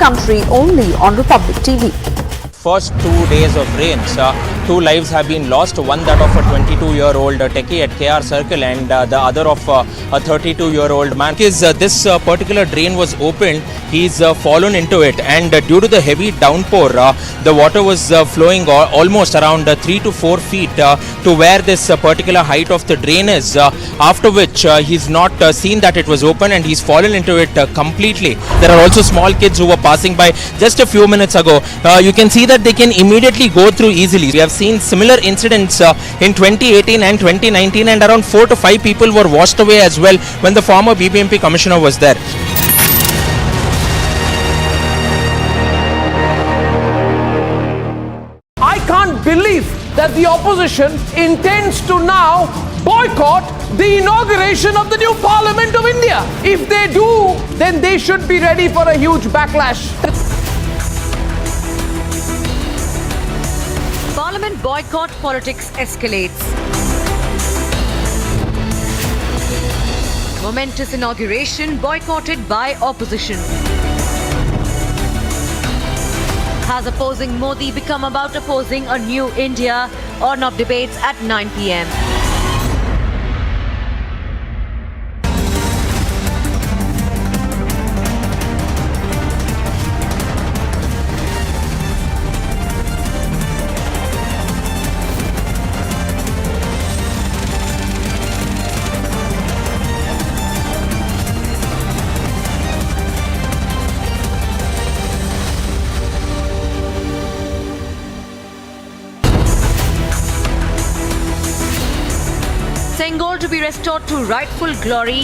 country only on Republic TV. First 2 days of rains, 2 lives have been lost, one that of a 22-year-old techie at KR Circle and the other of a 32-year-old man. Because this particular drain was opened, he's fallen into it, and due to the heavy downpour, the water was flowing almost around 3 to 4 feet to where this particular height of the drain is, after which he's not seen that it was open and he's fallen into it completely. There are also small kids who were passing by just a few minutes ago. You can see that they can immediately go through easily. We have seen similar incidents in 2018 and 2019, and around 4 to 5 people were washed away as well when the former BBMP commissioner was there. I can't believe that the opposition intends to now boycott the inauguration of the new Parliament of India. If they do, then they should be ready for a huge backlash. Parliament boycott politics escalates. Momentous inauguration boycotted by opposition. Has opposing Modi become about opposing a new India? Arnab debates at 9 p.m. Sengol to be restored to rightful glory.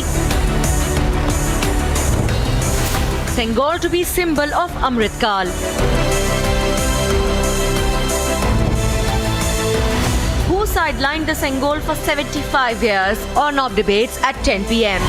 Sengol to be symbol of Amrit Kal. Who sidelined the Sengol for 75 years? Arnab debates at 10 p.m.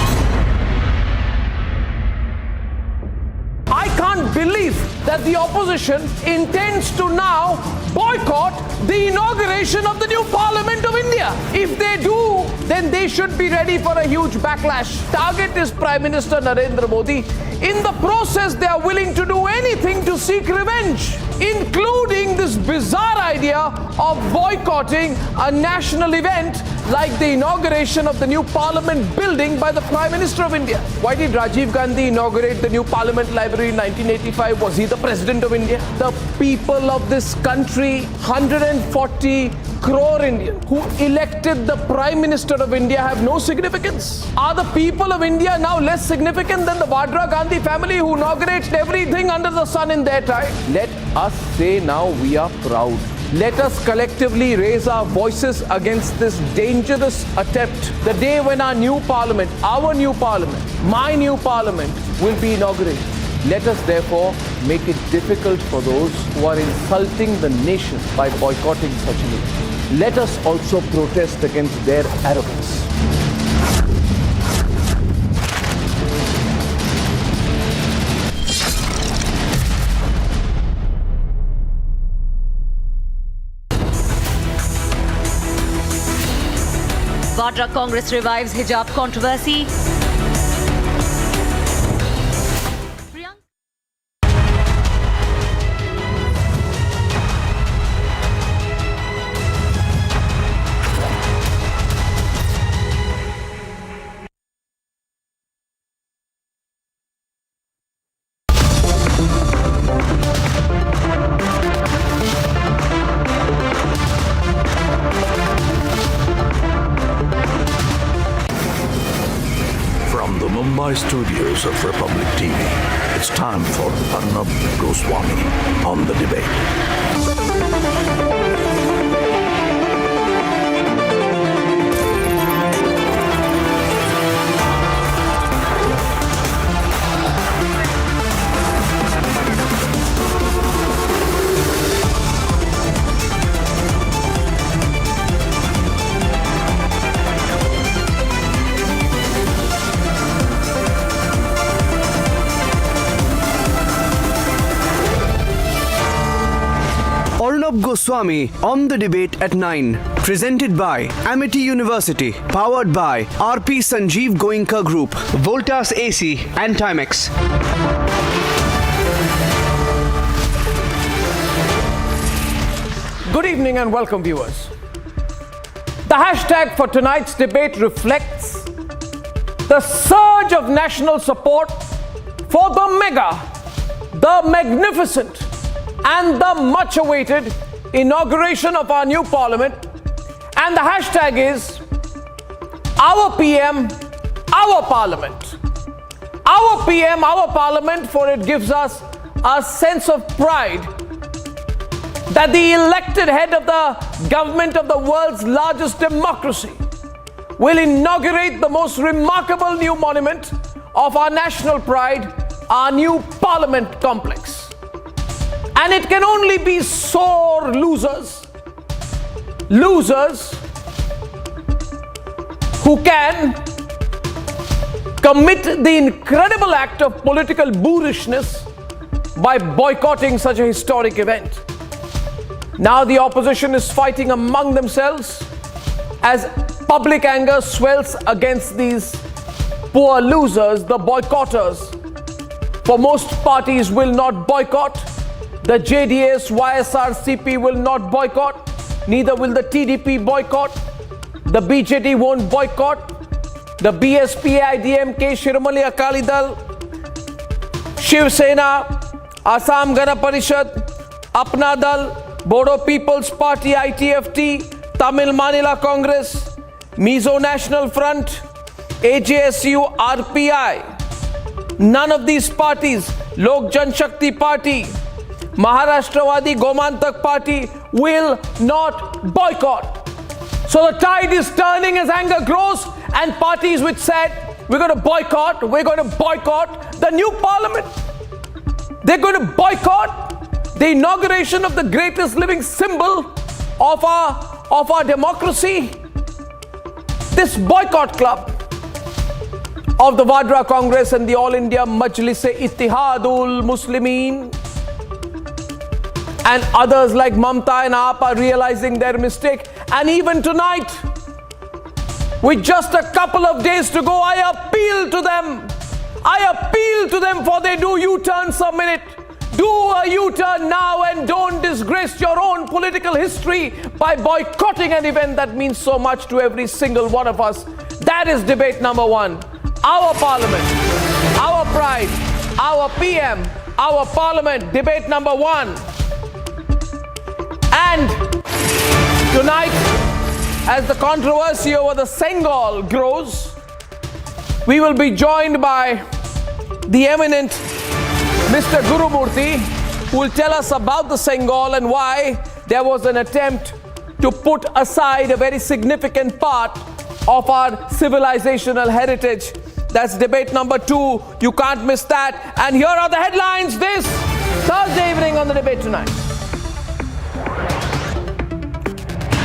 I can't believe that the opposition intends to now boycott the inauguration of the new Parliament of India. If they do, then they should be ready for a huge backlash. Target is Prime Minister Narendra Modi. In the process, they are willing to do anything to seek revenge, including this bizarre idea of boycotting a national event like the inauguration of the new Parliament building by the Prime Minister of India. Why did Rajiv Gandhi inaugurate the new Parliament Library in 1985? Was he the President of India? The people of this country, 140 crore Indians who elected the Prime Minister of India, have no significance. Are the people of India now less significant than the Vadra Gandhi family who inaugurates everything under the sun in their time? Let us say now we are proud. Let us collectively raise our voices against this dangerous attempt. The day when our new parliament, my new parliament will be inaugurated. Let us therefore make it difficult for those who are insulting the nation by boycotting such an event. Let us also protest against their arrogance. Vadra Congress revives hijab controversy. From the Mumbai studios of Republic TV, it's time for Arnab Goswami on the debate. Arnab Goswami on the debate at 9. Presented by Amity University. Powered by RP Sanjeev Goenka Group. Voltas AC and Timex. Good evening and welcome, viewers. The hashtag for tonight's debate reflects the surge of national support for the mega, the magnificent, and the much-awaited inauguration of our new parliament. And the hashtag is our PM, our parliament. Our PM, our parliament, for it gives us a sense of pride that the elected head of the government of the world's largest democracy will inaugurate the most remarkable new monument of our national pride, our new parliament complex. And it can only be sore losers who can commit the incredible act of political boorishness by boycotting such a historic event. Now the opposition is fighting among themselves as public anger swells against these poor losers, the boycotters. For most parties will not boycott. The JDS, YSRCP will not boycott. Neither will the TDP boycott. The BJD won't boycott. The BSP, IDMK, Shiromani Akali Dal, Shiv Sena, Assam Gana Parishad, Apna Dal, Bodo People's Party, ITFT, Tamil Manila Congress, Mizo National Front, AJSU, RPI. None of these parties, Lok Janshakti Party, Maharashtrawadi Gomantak Party, will not boycott. So the tide is turning as anger grows, and parties which said, we're going to boycott the new parliament. They're going to boycott the inauguration of the greatest living symbol of our democracy. This boycott club of the Vadra Congress and the All India Majlis-e-Ittihadul Muslimin and others like Mamta and AAP are realizing their mistake. And even tonight, with just a couple of days to go, I appeal to them for they do U-turns a minute. Do a U-turn now and don't disgrace your own political history by boycotting an event that means so much to every single one of us. That is debate number one. Our parliament, our pride, our PM, our parliament, debate number one. And tonight, as the controversy over the Sengal grows, we will be joined by the eminent Mr. Gurumurthy, who will tell us about the Sengal and why there was an attempt to put aside a very significant part of our civilizational heritage. That's debate number two. You can't miss that. And here are the headlines this Thursday evening on the Debate Tonight.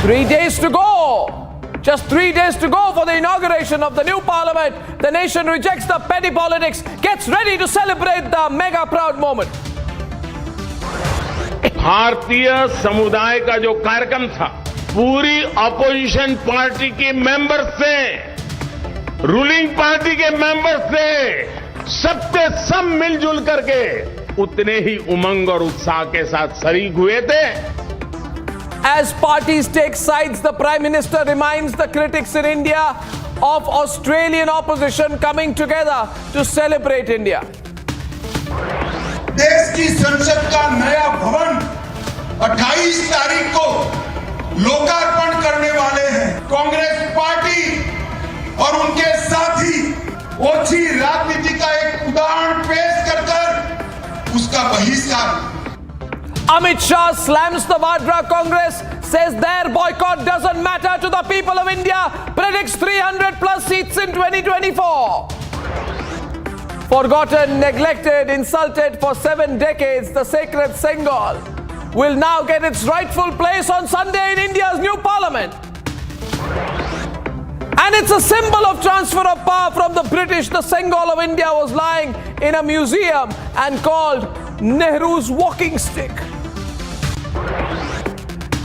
3 days to go. Just 3 days to go for the inauguration of the new parliament. The nation rejects the petty politics, gets ready to celebrate the mega proud moment. भारतीय समुदाय का जो कार्यक्रम था, पूरी opposition party के member से, ruling party के मेंबर से, सबके सब मिलजुल करके उतने ही उमंग और उत्साह के साथ शरीक हुए थे. As parties take sides, the Prime Minister reminds the critics in India of Australian opposition coming together to celebrate India. देश की संसद का नया भवन 28 तारीख को लोकार्पण करने वाले हैं. कांग्रेस पार्टी और उनके साथी ओछी राजनीति का एक उदाहरण पेश कर उसका बहिष्कार. Amit Shah slams the Vadra Congress, says their boycott doesn't matter to the people of India, predicts 300 plus seats in 2024. Forgotten, neglected, insulted for 7 decades, the sacred Sengal will now get its rightful place on Sunday in India's new parliament. And it's a symbol of transfer of power from the British. The Sengal of India was lying in a museum and called Nehru's walking stick.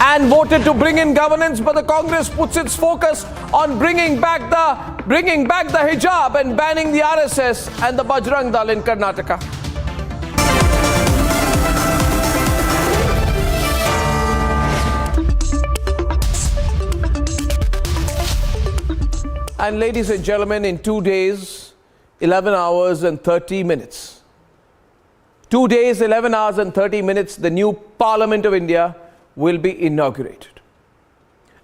And voted to bring in governance, but the Congress puts its focus on bringing back the hijab and banning the RSS and the Bajrang Dal in Karnataka. And ladies and gentlemen, in 2 days, 11 hours and 30 minutes. 2 days, 11 hours and 30 minutes, the new Parliament of India will be inaugurated.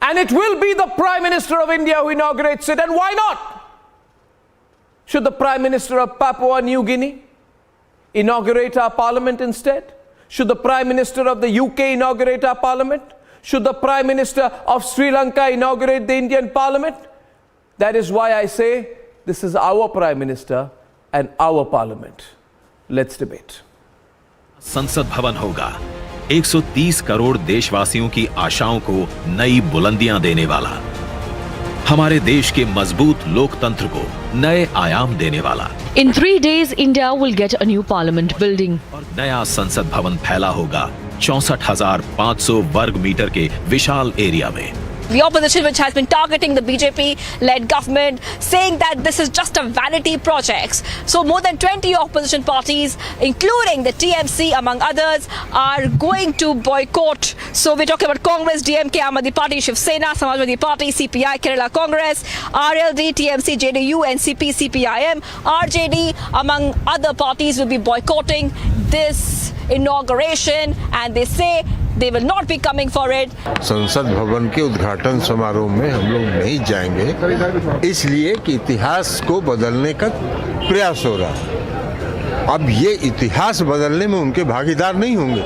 And it will be the Prime Minister of India who inaugurates it. And why not? Should the Prime Minister of Papua New Guinea inaugurate our Parliament instead? Should the Prime Minister of the UK inaugurate our Parliament? Should the Prime Minister of Sri Lanka inaugurate the Indian Parliament? That is why I say this is our Prime Minister and our Parliament. Let's debate. संसद भवन होगा 130 करोड़ देशवासियों की आशाओं को नई बुलंदियां देने वाला, हमारे देश के मजबूत लोकतंत्र को नए आयाम देने वाला। In 3 days, India will get a new parliament building. नया संसद भवन फैला होगा 64,500 वर्ग मीटर के विशाल एरिया में। The opposition, which has been targeting the BJP-led government, saying that this is just a vanity project. So more than 20 opposition parties, including the TMC among others, are going to boycott. So we're talking about Congress, DMK, Aam Aadmi Party, Shiv Sena, Samajwadi Party, CPI, Kerala Congress, RLD, TMC, JDU, NCP, CPIM, RJD, among other parties will be boycotting this inauguration, and they say they will not be coming for it. संसद भवन के उद्घाटन समारोह में हम लोग नहीं जाएंगे, इसलिए कि इतिहास को बदलने का प्रयास हो रहा है। अब ये इतिहास बदलने में उनके भागीदार नहीं होंगे।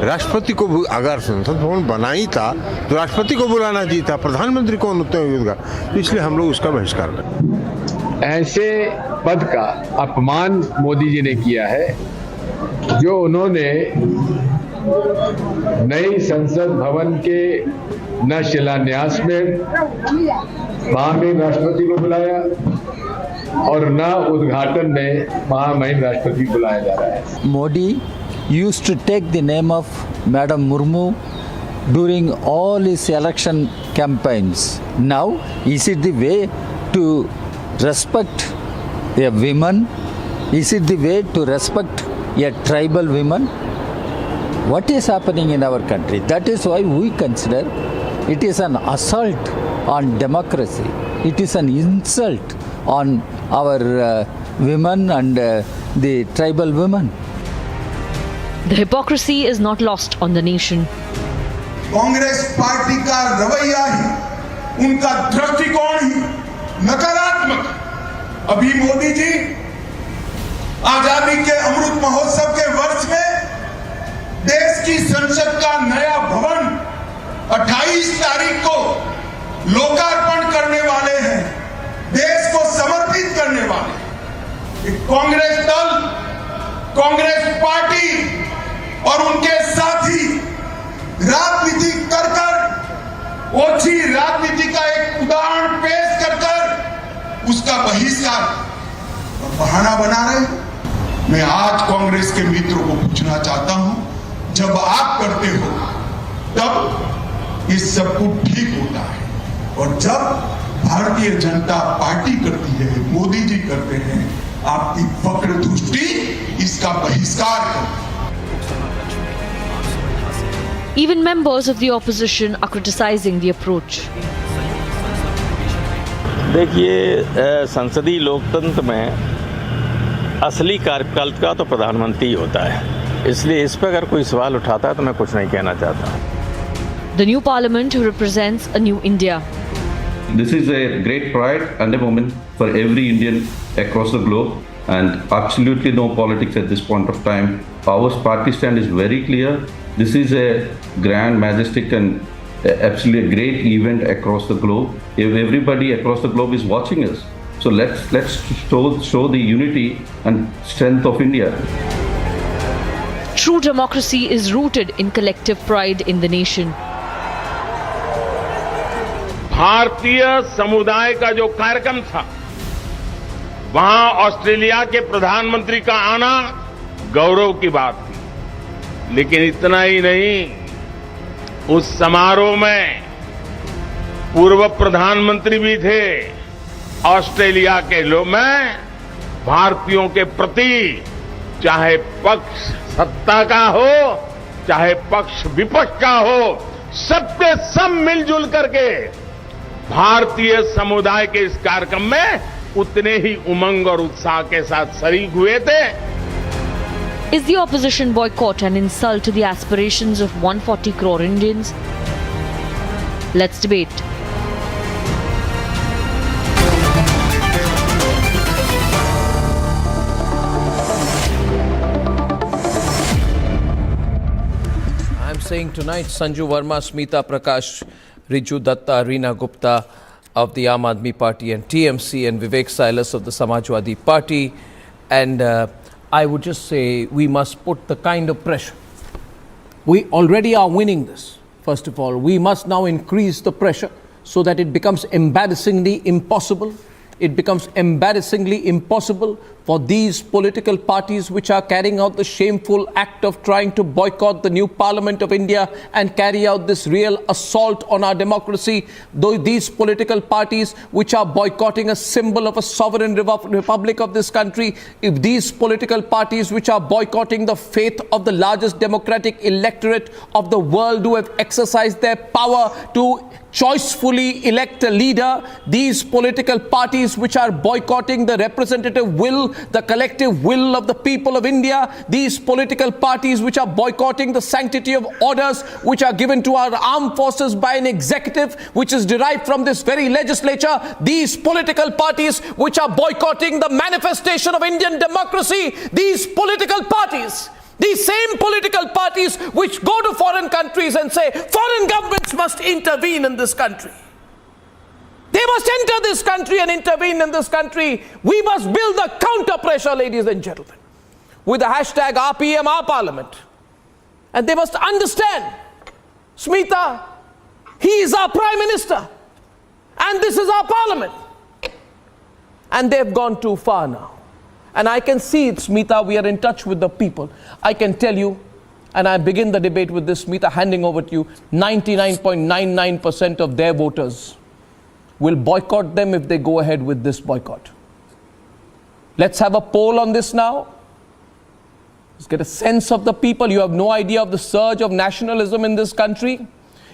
राष्ट्रपति को अगर संसद भवन बनाई था तो राष्ट्रपति को बुलाना चाहिए था, प्रधानमंत्री को होगा, इसलिए हम लोग उसका बहिष्कार करें। ऐसे पद का अपमान मोदी जी ने किया है जो उन्होंने नई संसद भवन के न शिलान्यास में महामहिम राष्ट्रपति को बुलाया और न उद्घाटन में महामहिम राष्ट्रपति को बुलाया जा रहा है। Modi used to take the name of Madam Murmu during all his election campaigns. Now, is it the way to respect a woman? Is it the way to respect a tribal woman? What is happening in our country? That is why we consider it is an assault on democracy. It is an insult on our women and the tribal women. The hypocrisy is not lost on the nation. Congress party का रवैया ही, उनका दृष्टिकोण ही नकारात्मक। अभी मोदी जी आजादी के अमृत महोत्सव के वर्ष में देश की संसद का नया भवन 28 तारीख को लोकार्पण करने वाले हैं, देश को समर्पित करने वाले। कांग्रेस दल, कांग्रेस पार्टी और उनके साथी राजनीति कर ओछी राजनीति का एक उदाहरण पेश कर उसका बहिष्कार और बहाना बना रहे। मैं आज कांग्रेस के मित्रों को पूछना चाहता हूं, जब आप करते हो तब ये सब कुछ ठीक होता है, और जब भारतीय जनता पार्टी करती है, मोदी जी करते हैं, आपकी वक्र दृष्टि इसका बहिष्कार करती है। Even members of the opposition are criticizing the approach. देखिए, संसदीय लोकतंत्र में असली कार्यपालिका तो प्रधानमंत्री होता है, इसलिए इस पर अगर कोई सवाल उठाता है तो मैं कुछ नहीं कहना चाहता। The new parliament represents a new India. This is a great pride and a moment for every Indian across the globe, and absolutely no politics at this point of time. Our party stand is very clear. This is a grand, majestic and absolutely a great event across the globe. If everybody across the globe is watching us, so let's show the unity and strength of India. True democracy is rooted in collective pride in the nation. भारतीय समुदाय का जो कार्यक्रम था, वहां Australia के प्रधानमंत्री का आना गौरव की बात थी। लेकिन इतना ही नहीं, उस समारोह में पूर्व प्रधानमंत्री भी थे। ऑस्ट्रेलिया के लोग में भारतीयों के प्रति चाहे पक्ष सत्ता का हो, चाहे पक्ष विपक्ष का हो, सबके सब मिलजुल करके भारतीय समुदाय के इस कार्यक्रम में उतने ही उमंग और उत्साह के साथ शरीक हुए थे। Is the opposition boycott an insult to the aspirations of 140 crore Indians? Let's debate. I'm saying tonight Sanju Verma, Smita Prakash, Riju Datta, Reena Gupta of the Aam Aadmi Party and TMC, and Vivek Silas of the Samajwadi Party. And I would just say we must put the kind of pressure. We already are winning this. First of all, we must now increase the pressure so that it becomes embarrassingly impossible. It becomes embarrassingly impossible for these political parties which are carrying out the shameful act of trying to boycott the new Parliament of India and carry out this real assault on our democracy. Though these political parties which are boycotting a symbol of a sovereign republic of this country, if these political parties which are boycotting the faith of the largest democratic electorate of the world who have exercised their power to choicefully elect a leader, these political parties which are boycotting the representative will, the collective will of the people of India, these political parties which are boycotting the sanctity of orders which are given to our armed forces by an executive which is derived from this very legislature, these political parties which are boycotting the manifestation of Indian democracy, these political parties, these same political parties which go to foreign countries and say foreign governments must intervene in this country. They must enter this country and intervene in this country. We must build the counter pressure, ladies and gentlemen, with the hashtag RPM, our Parliament. And they must understand, Smita, he is our Prime Minister and this is our Parliament. And they've gone too far now. And I can see it, Smita, we are in touch with the people. I can tell you, and I begin the debate with this, Smita, handing over to you, 99.99% of their voters will boycott them if they go ahead with this boycott. Let's have a poll on this now. Let's get a sense of the people. You have no idea of the surge of nationalism in this country.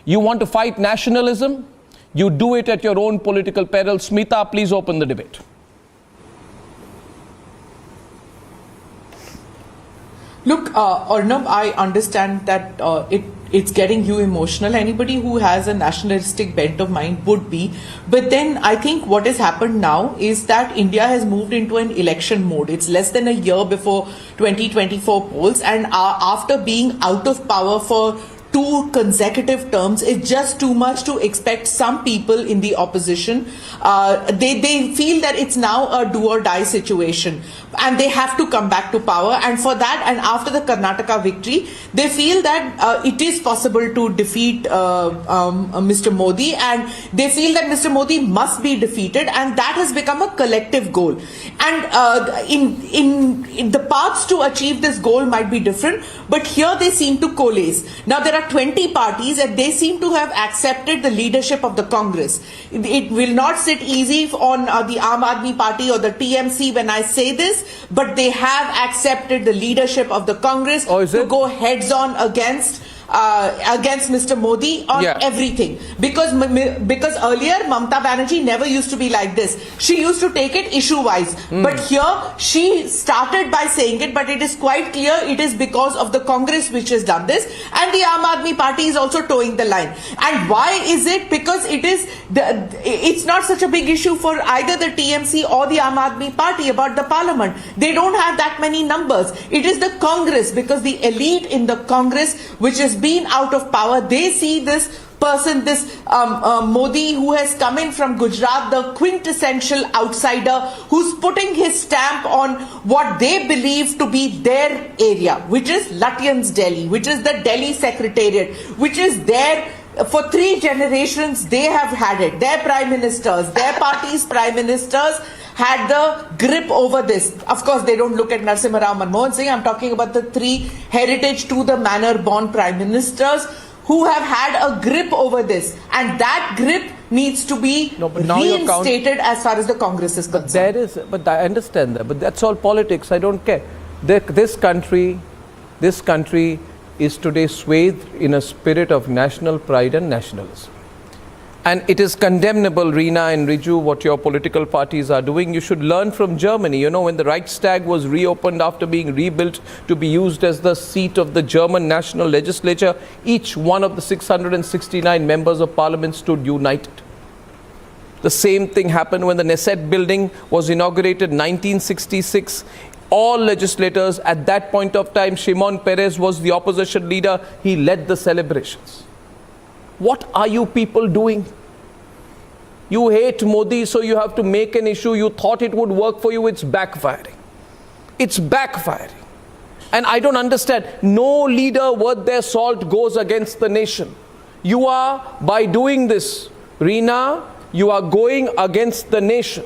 You want to fight nationalism? You do it at your own political peril. Smita, please open the debate. Look, Arnab, I understand that it's getting you emotional. Anybody who has a nationalistic bent of mind would be. But then I think what has happened now is that India has moved into an election mode. It's less than a year before 2024 polls, and after being out of power for 2 consecutive terms, it's just too much to expect some people in the opposition. They feel that it's now a do or die situation and they have to come back to power. And for that, and after the Karnataka victory, they feel that it is possible to defeat Mr. Modi, and they feel that Mr. Modi must be defeated, and that has become a collective goal. And in the paths to achieve this goal might be different, but here they seem to coalesce. Now there are 20 parties and they seem to have accepted the leadership of the Congress. It will not sit easy on the Aam Aadmi Party or the TMC when I say this, but they have accepted the leadership of the Congress to go heads on against Mr. Modi on everything. Because earlier Mamata Banerjee never used to be like this. She used to take it issue wise. But here she started by saying it, but it is quite clear it is because of the Congress which has done this, and the Aam Aadmi Party is also towing the line. And why is it? Because it's not such a big issue for either the TMC or the Aam Aadmi Party about the Parliament. They don't have that many numbers. It is the Congress, because the elite in the Congress which has been out of power, they see this person, this Modi, who has come in from Gujarat, the quintessential outsider, who's putting his stamp on what they believe to be their area, which is Lutyens Delhi, which is the Delhi Secretariat, which is there for 3 generations. They have had it. Their prime ministers, their party's prime ministers had the grip over this. Of course, they don't look at Narasimha Rao, Manmohan Singh. I'm talking about the 3 heritage to the manner born prime ministers who have had a grip over this. And that grip needs to be reinstated as far as the Congress is concerned. But I understand that. But that's all politics. I don't care. This country is today swathed in a spirit of national pride and nationalism. And it is condemnable, Reena and Riju, what your political parties are doing. You should learn from Germany. You know, when the Reichstag was reopened after being rebuilt to be used as the seat of the German national legislature, each one of the 669 members of parliament stood united. The same thing happened when the Knesset building was inaugurated in 1966. All legislators at that point of time, Shimon Peres was the opposition leader. He led the celebrations. What are you people doing? You hate Modi, so you have to make an issue. You thought it would work for you. It's backfiring. It's backfiring. And I don't understand. No leader worth their salt goes against the nation. You are, by doing this, Reena, you are going against the nation.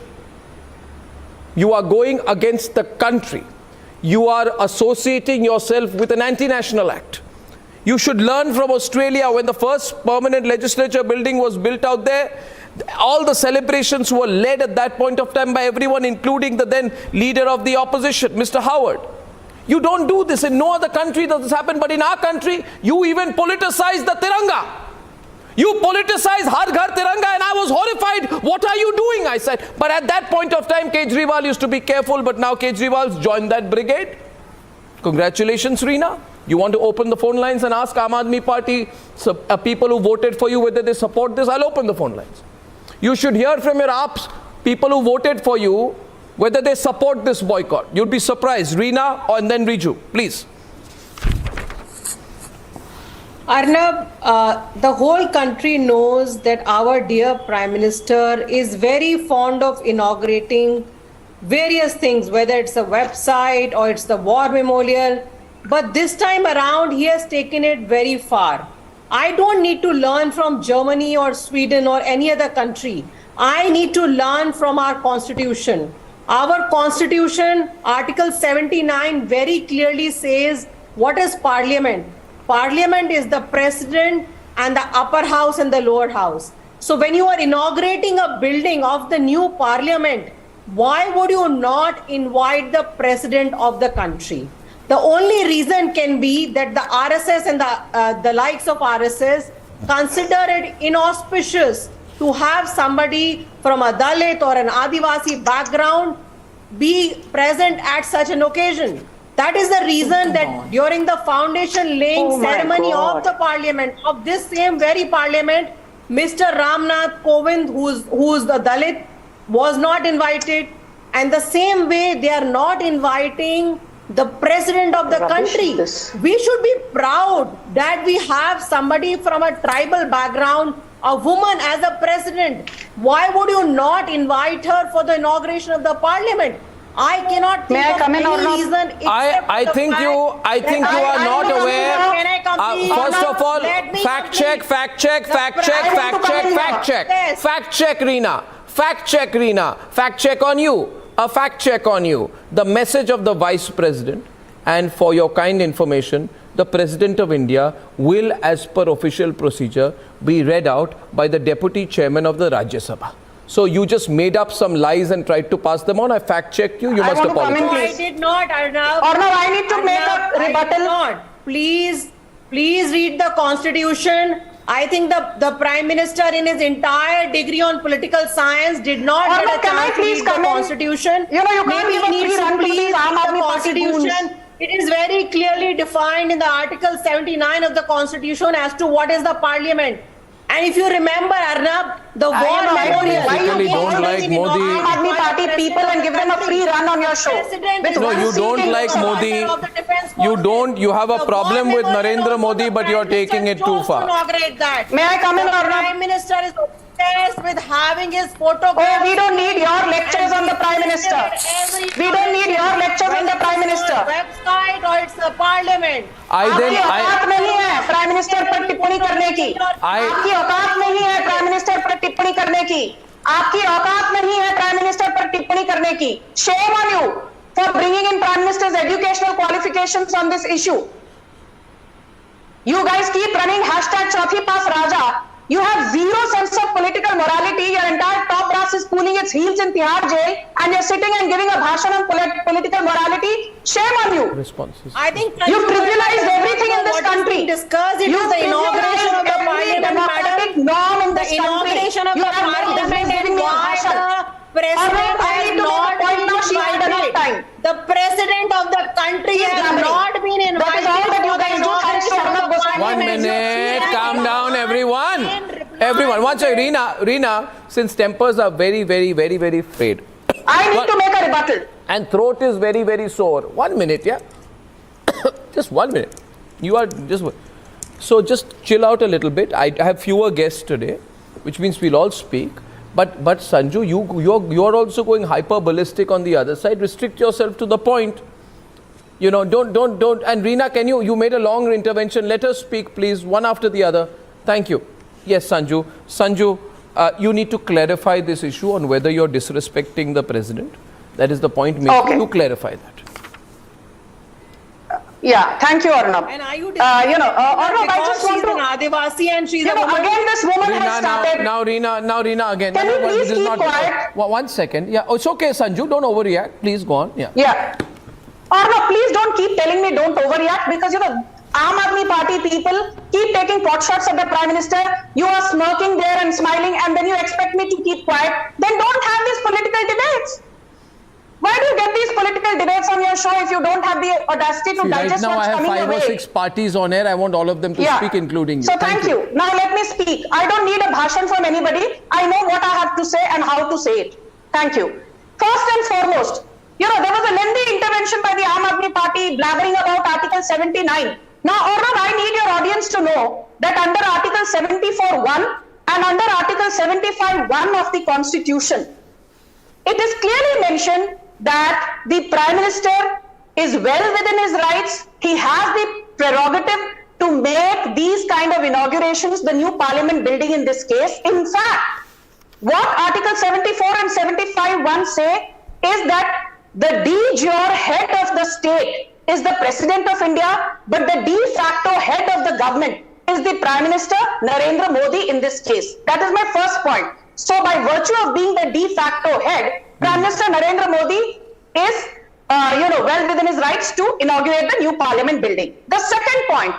You are going against the country. You are associating yourself with an anti-national act. You should learn from Australia. When the first permanent legislature building was built out there, all the celebrations were led at that point of time by everyone, including the then leader of the opposition, Mr. Howard. You don't do this. In no other country does this happen, but in our country, you even politicize the Tiranga. You politicize Har Ghar Tiranga, and I was horrified. What are you doing? I said. But at that point of time, Kejriwal used to be careful, but now Kejriwal's joined that brigade. Congratulations, Reena. You want to open the phone lines and ask Aam Aadmi Party people who voted for you whether they support this? I'll open the phone lines. You should hear from your AAPs, people who voted for you, whether they support this boycott. You'd be surprised. Reena and then Riju, please. Arnab, the whole country knows that our dear Prime Minister is very fond of inaugurating various things, whether it's a website or it's the war memorial. But this time around, he has taken it very far. I don't need to learn from Germany or Sweden or any other country. I need to learn from our constitution. Our constitution, Article 79, very clearly says what is parliament. Parliament is the president and the upper house and the lower house. So when you are inaugurating a building of the new parliament, why would you not invite the president of the country? The only reason can be that the RSS and the likes of RSS consider it inauspicious to have somebody from a Dalit or an Adivasi background be present at such an occasion. That is the reason that during the foundation laying ceremony of the parliament, of this same very parliament, Mr. Ramnath Kovind, who's the Dalit, was not invited. And the same way they are not inviting the president of the country. We should be proud that we have somebody from a tribal background, a woman as a president. Why would you not invite her for the inauguration of the parliament? I cannot think of any reason. I think you are not aware. First of all, fact check, Reena. Fact check on you. A fact check on you. The message of the Vice President, and for your kind information, the President of India will, as per official procedure, be read out by the Deputy Chairman of the Rajya Sabha. So you just made up some lies and tried to pass them on. I fact checked you. You must apologize. No, I did not, Arnab. Arnab, I need to make a rebuttal. Please read the Constitution. I think the Prime Minister in his entire degree on political science did not get a chance to read the Constitution. You know, you can't give a free run to these Aam Aadmi Constitution. It is very clearly defined in the Article 79 of the Constitution as to what is the Parliament. And if you remember, Arnab, the war memorial. Why you don't like Modi? Aam Aadmi Party people and give them a free run on your show. No, you don't like Modi. You have a problem with Narendra Modi, but you are taking it too far. May I come in, Arnab? The Prime Minister is obsessed with having his photograph. Oh, we don't need your lectures on the Prime Minister. We don't need your lectures on the Prime Minister. Website or it's the Parliament. आपकी औकात नहीं है prime minister पर टिप्पणी करने की. आपकी औकात नहीं है प्राइम मिनिस्टर पर टिप्पणी करने की. आपकी औकात नहीं है प्राइम मिनिस्टर पर टिप्पणी करने की. Shame on you for bringing in Prime Minister's educational qualifications on this issue. You guys keep running hashtag Chauthi Pass Raja. You have zero sense of political morality. Your entire top brass is pulling its heels in Tihar jail, and you're sitting and giving a bhashan on political morality. Shame on you. Responses. I think you trivialized everything in this country. Discussed it is the inauguration of the parliament, madam. The inauguration president has not been invited. The president of the country has not been invited. One minute, calm down, everyone. Everyone, one second, Reena, since tempers are very frayed. I need to make a rebuttal. And throat is very sore. 1 minute, yeah? Just 1 minute. You are just... So just chill out a little bit. I have fewer guests today, which means we'll all speak. But Sanju, you're also going hyper ballistic on the other side. Restrict yourself to the point. You know, don't. And Reena, can you made a long intervention. Let us speak, please, one after the other. Thank you. Yes, Sanju. Sanju, you need to clarify this issue on whether you're disrespecting the president. That is the point made. Okay. You clarify that. Yeah, thank you, Arnab. And are you Arnab, I just want to... Adivasi and she's a woman. Again, this woman Reena, has started... Now, Reena, again. Can you please keep quiet? 1 second. Yeah, it's okay, Sanju. Don't overreact. Please go on. Yeah. Yeah. Arnab, please don't keep telling me don't overreact because, Aam Aadmi Party people keep taking pot shots at the Prime Minister. You are smirking there and smiling and then you expect me to keep quiet. Then don't have these political debates. Why do you get these political debates on your show if you don't have the audacity to digest what's coming your way? Right now I have 5 or 6 parties on air. I want all of them to speak, including you. So thank you. Now let me speak. I don't need a bhashan from anybody. I know what I have to say and how to say it. Thank you. First and foremost, there was a lengthy intervention by the Aam Aadmi Party blabbering about Article 79. Now, Arnab, I need your audience to know that under Article 74(1) and under Article 75(1) of the Constitution, it is clearly mentioned that the Prime Minister is well within his rights. He has the prerogative to make these kind of inaugurations, the new parliament building in this case. In fact, what Article 74 and 75(1) say is that the de jure head of the state is the President of India, but the de facto head of the government is the Prime Minister Narendra Modi in this case. That is my first point. So by virtue of being the de facto head, Prime Minister Narendra Modi is, well within his rights to inaugurate the new parliament building. The second point,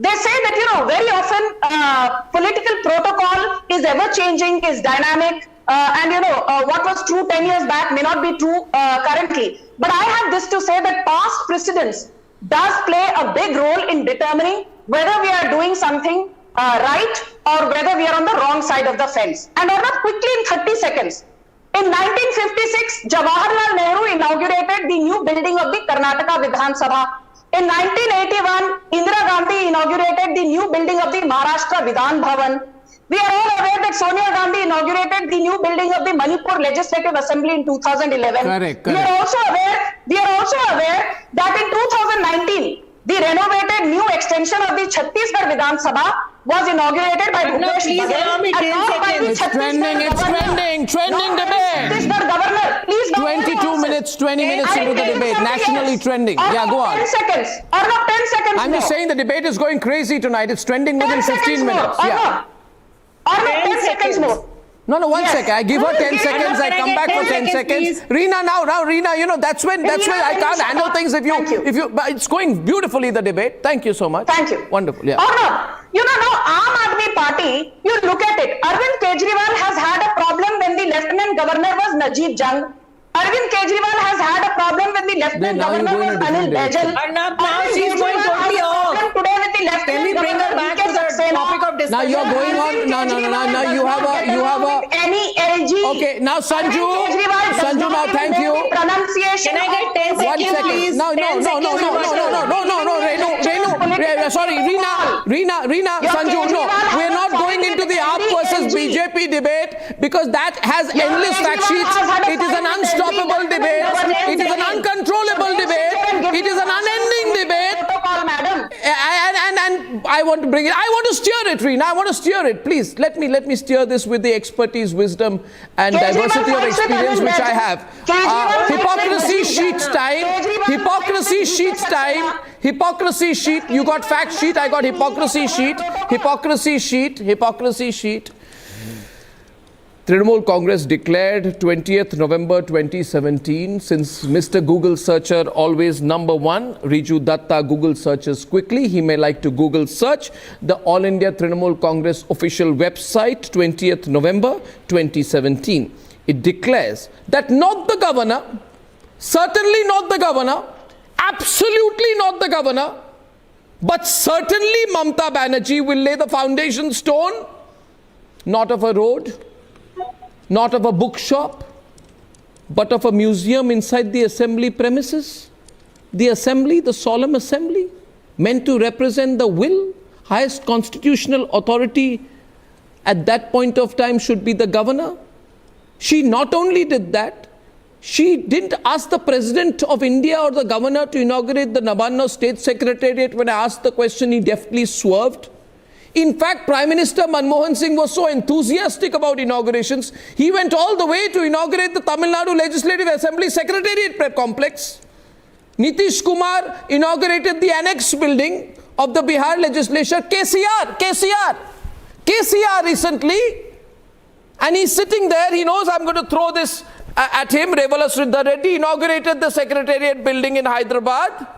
they say that, very often political protocol is ever changing, is dynamic, and what was true 10 years back may not be true currently. But I have this to say that past precedence does play a big role in determining whether we are doing something right or whether we are on the wrong side of the fence. And Arnab, quickly in 30 seconds. In 1956, Jawaharlal Nehru inaugurated the new building of the Karnataka Vidhan Sabha. In 1981, Indira Gandhi inaugurated the new building of the Maharashtra Vidhan Bhavan. We are all aware that Sonia Gandhi inaugurated the new building of the Manipur Legislative Assembly in 2011. Correct. We are also aware that in 2019, the renovated new extension of the Chhattisgarh Vidhan Sabha was inaugurated by Bhupesh Baghel. It's trending debate. Chhattisgarh Governor, please don't 22 minutes, 20 minutes into the debate, nationally trending. Yeah, go on. 10 seconds. Arnab, 10 seconds I'm just saying the debate is going crazy tonight. It's trending within 15 minutes. Yeah. Arnab, 10 seconds more. No, 1 second. I give her 10 seconds. I come back for 10 seconds. Reena, now, Reena, that's when I can't handle things if you. But it's going beautifully, the debate. Thank you so much. Thank you. Wonderful. Yeah. Now Aam Aadmi Party, you look at it. Arvind Kejriwal has had a problem when the Lieutenant Governor was Najib Jung. Arvind Kejriwal has had a problem when the Lieutenant Governor was Anil Baijal. Arnab, now she's going totally off. Can we bring her back to the topic of discussion? Now you're going on. No. You have a. Any LG. Okay, now Sanju, now thank you. Can I get 10 seconds, please? No, Renu. Sorry, Reena, Sanju, no. We're not going into the AAP versus BJP debate because that has endless fact sheets. It is an unstoppable debate. It is an uncontrollable debate. It is an unending debate. And I want to bring it. I want to steer it, Reena. I want to steer it. Please, let me steer this with the expertise, wisdom, and diversity of experience which I have. Hypocrisy sheets time. Hypocrisy sheet. You got fact sheet. I got hypocrisy sheet. Hypocrisy sheet. Trinamool Congress declared 20th November 2017, since Mr. Google searcher always number one, Riju Datta Google searches quickly. He may like to Google search the All India Trinamool Congress official website, 20th November 2017. it declares that not the governor, certainly not the governor, absolutely not the governor, but certainly Mamata Banerjee will lay the foundation stone, not of a road, not of a bookshop, but of a museum inside the assembly premises. The assembly, the solemn assembly, meant to represent the will, highest constitutional authority at that point of time should be the governor. She not only did that, she didn't ask the President of India or the governor to inaugurate the Nabanna State Secretariat. When I asked the question, he deftly swerved. In fact, Prime Minister Manmohan Singh was so enthusiastic about inaugurations, he went all the way to inaugurate the Tamil Nadu Legislative Assembly Secretariat complex. Nitish Kumar inaugurated the annex building of the Bihar legislature. KCR recently, and he's sitting there, he knows I'm going to throw this at him. Revala Sridhar Reddy inaugurated the Secretariat building in Hyderabad.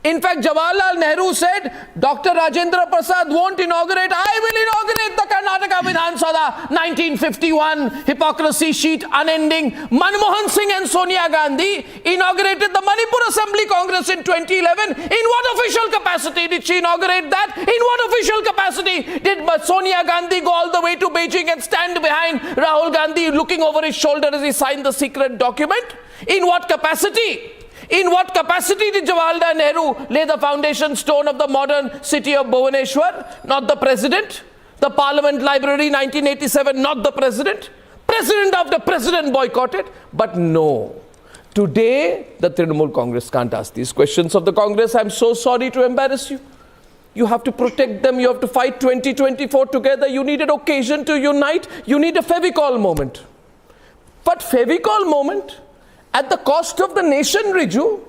In fact, Jawaharlal Nehru said, Dr. Rajendra Prasad won't inaugurate, I will inaugurate the Karnataka Vidhan Sabha. 1951, hypocrisy sheet unending. Manmohan Singh and Sonia Gandhi inaugurated the Manipur Assembly Congress in 2011. In what official capacity did she inaugurate that? In what official capacity did Sonia Gandhi go all the way to Beijing and stand behind Rahul Gandhi looking over his shoulder as he signed the secret document? In what capacity? In what capacity did Jawaharlal Nehru lay the foundation stone of the modern city of Bhubaneswar? Not the President. The Parliament Library 1987, not the President. President after President boycotted. But no. Today, the Trinamool Congress can't ask these questions of the Congress. I'm so sorry to embarrass you. You have to protect them. You have to fight 2024 together. You need an occasion to unite. You need a Fevicol moment. But Fevicol moment at the cost of the nation, Riju,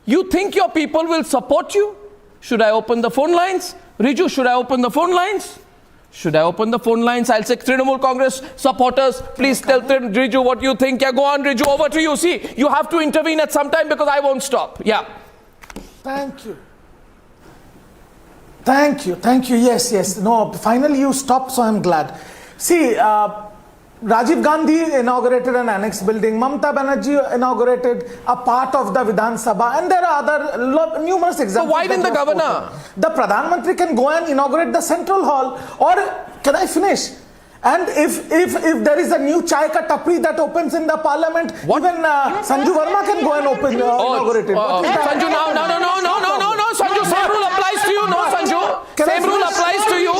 you think your people will support you? Should I open the phone lines? Riju, should I open the phone lines? Should I open the phone lines? I'll say, Trinamool Congress supporters, please tell Riju what you think. Yeah, go on, Riju, over to you. See, you have to intervene at some time because I won't stop. Yeah. Thank you. Thank you. Thank you. Yes. No, finally you stopped, so I'm glad. See, Rajiv Gandhi inaugurated an annex building. Mamata Banerjee inaugurated a part of the Vidhan Sabha, and there are other numerous examples. So why didn't the governor? The Pradhan Mantri can go and inaugurate the central hall. Or can I finish? And if there is a new chai ka tapri that opens in the parliament, even Sanju Verma can go and inaugurate it. Sanju, no, Sanju, same rule applies to you. No, Sanju, same rule applies to you.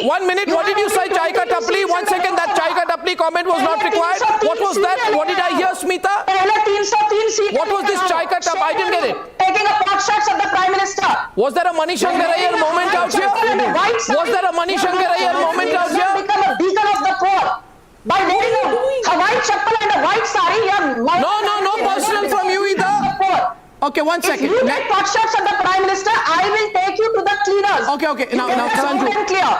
1 minute, what did you say, chai ka tapri? 1 second, that chai ka tapri comment was not required. What was that? What did I hear, Smita? What was this chai ka tapri? I didn't get it. Taking a pot shots at the Prime Minister. Was there a Manish Shankarayar moment out here? Was there a Manish Shankarayar moment out here? Become a beacon of the poor. By wearing a white chappal and a white sari, no personal from you either. Okay, 1 second. If you take pot shots at the Prime Minister, I will take you to the cleaners. Okay. Now, Sanju.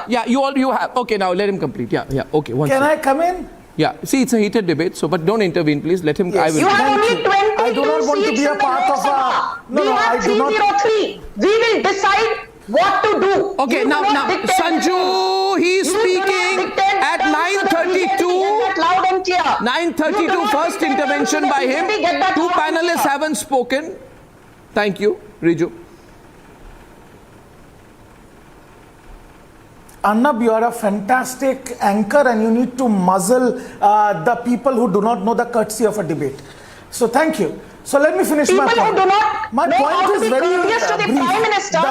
Yeah, you have. Okay, now let him complete. Yeah. Okay, one second. Can I come in? Yeah. See, it's a heated debate, so but don't intervene, please. Let him. Yes. I will. You have only 22 I do not want to be a part of a. No, I do not. 303. We will decide what to do. Okay, now, Sanju, he's speaking at 9:32. Loud and clear. 9:32. First intervention by him. Two panelists haven't spoken. Thank you, Riju. Arnab, you are a fantastic anchor and you need to muzzle the people who do not know the courtesy of a debate. So thank you. So let me finish my point. People who do not know how to be courteous to the Prime Minister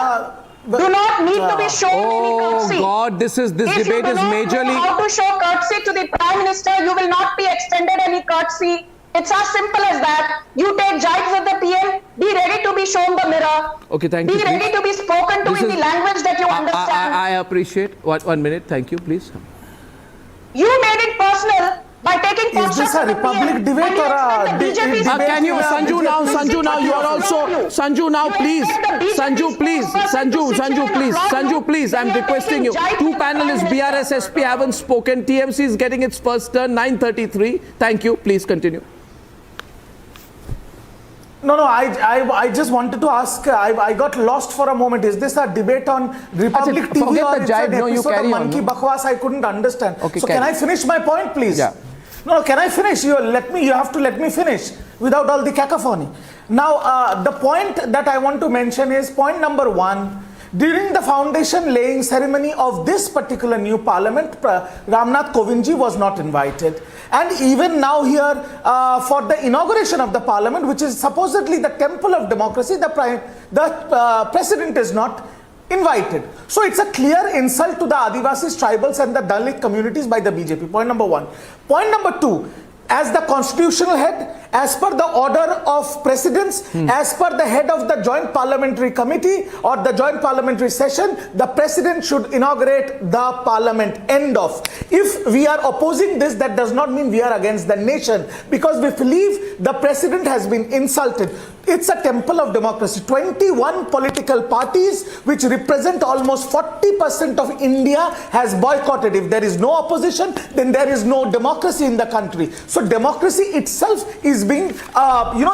do not need to be shown any courtesy. Oh God, this debate is majorly. If you do not know how to show courtesy to the Prime Minister, you will not be extended any courtesy. It's as simple as that. You take jibes at the PM, be ready to be shown the mirror. Okay, thank you. Be ready to be spoken to in the language that you understand. I appreciate. 1 minute, thank you, please. You made it personal by taking Is this a republic debate or a debate? Can you, Sanju now, you are also, Sanju now, please. Sanju, please, I'm requesting you. Two panelists, BRS, SP haven't spoken. TMC is getting its first turn, 9:33. Thank you, please continue. No, I just wanted to ask, I got lost for a moment. Is this a debate on Republic TV or it's an episode of Monkey Bakwas? I couldn't understand. Okay, so can I finish my point, please? Yeah. No, can I finish? You have to let me finish without all the cacophony. Now, the point that I want to mention is point number 1. During the foundation laying ceremony of this particular new parliament, Ramnath Kovindji was not invited. And even now here for the inauguration of the parliament, which is supposedly the temple of democracy, the president is not invited. So it's a clear insult to the Adivasis, tribals and the Dalit communities by the BJP. Point number 1. Point number 2. As the constitutional head, as per the order of precedence, as per the head of the joint parliamentary committee or the joint parliamentary session, the president should inaugurate the parliament. End of. If we are opposing this, that does not mean we are against the nation, because we believe the president has been insulted. It's a temple of democracy. 21 political parties, which represent almost 40% of India, has boycotted. If there is no opposition, then there is no democracy in the country. So democracy itself is being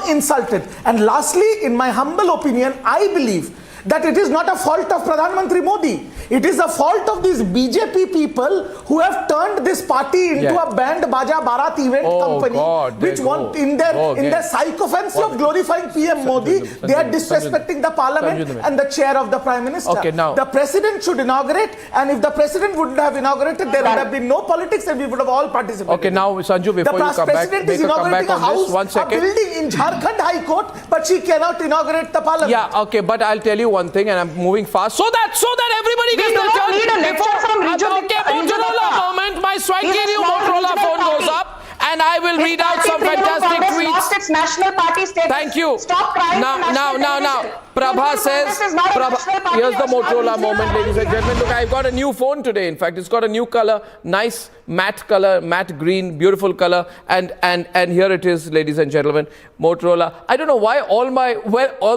insulted. And lastly, in my humble opinion, I believe that it is not a fault of Pradhan Mantri Modi. It is a fault of these BJP people who have turned this party into a band baja barat event company, which want in their sycophancy of glorifying PM Modi, they are disrespecting the parliament and the chair of the Prime Minister. Okay, now the president should inaugurate, and if the president wouldn't have inaugurated, there would have been no politics and we would have all participated. Okay, now Sanju, before you come back, make a comeback on this. 1 second. A building in Jharkhand High Court, but she cannot inaugurate the parliament. Yeah, okay, but I'll tell you one thing, and I'm moving fast so that everybody gets their turn. Need a lecture from Okay, Motorola moment. My Swanky new Motorola phone goes up, and I will read out some fantastic tweets. Lost its national party status. Thank you. Stop crying. Now. Prabha says, here's the Motorola moment, ladies and gentlemen. Look, I've got a new phone today. In fact, it's got a new color, nice matte color, matte green, beautiful color. And here it is, ladies and gentlemen, Motorola. I don't know why all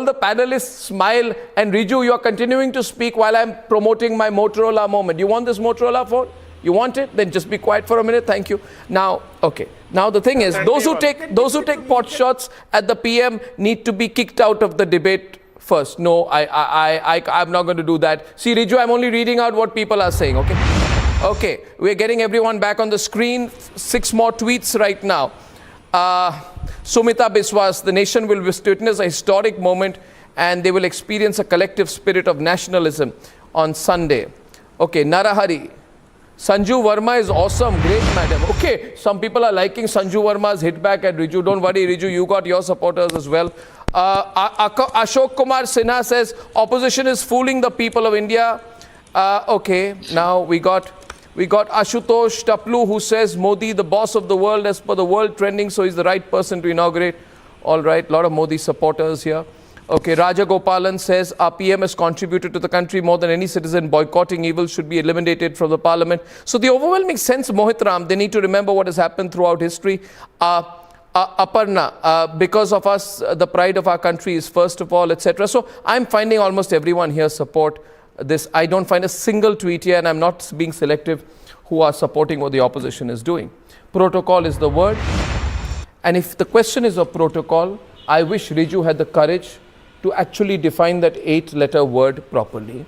the panelists smile, and Riju, you are continuing to speak while I'm promoting my Motorola moment. You want this Motorola phone? You want it? Then just be quiet for a minute. Thank you. Now, okay. Now the thing is, those who take pot shots at the PM need to be kicked out of the debate first. No, I'm not going to do that. See, Riju, I'm only reading out what people are saying, okay? Okay, we're getting everyone back on the screen. 6 more tweets right now. Sumita Biswas, the nation will witness a historic moment and they will experience a collective spirit of nationalism on Sunday. Okay, Narahari. Sanju Verma is awesome. Great, madam. Okay, some people are liking Sanju Verma's hit back at Riju. Don't worry, Riju, you got your supporters as well. Ashok Kumar Sinha says, opposition is fooling the people of India. Okay, now we got Ashutosh Taplu, who says, Modi, the boss of the world as per the world trending, so he's the right person to inaugurate. All right, a lot of Modi supporters here. Okay, Raja Gopalan says, our PM has contributed to the country more than any citizen. Boycotting evil should be eliminated from the parliament. So the overwhelming sense, Mohit Ram, they need to remember what has happened throughout history. Aparna, because of us, the pride of our country is first of all, etc. So I'm finding almost everyone here support this. I don't find a single tweet here, and I'm not being selective, who are supporting what the opposition is doing. Protocol is the word. And if the question is of protocol, I wish Riju had the courage to actually define that 8-letter word properly.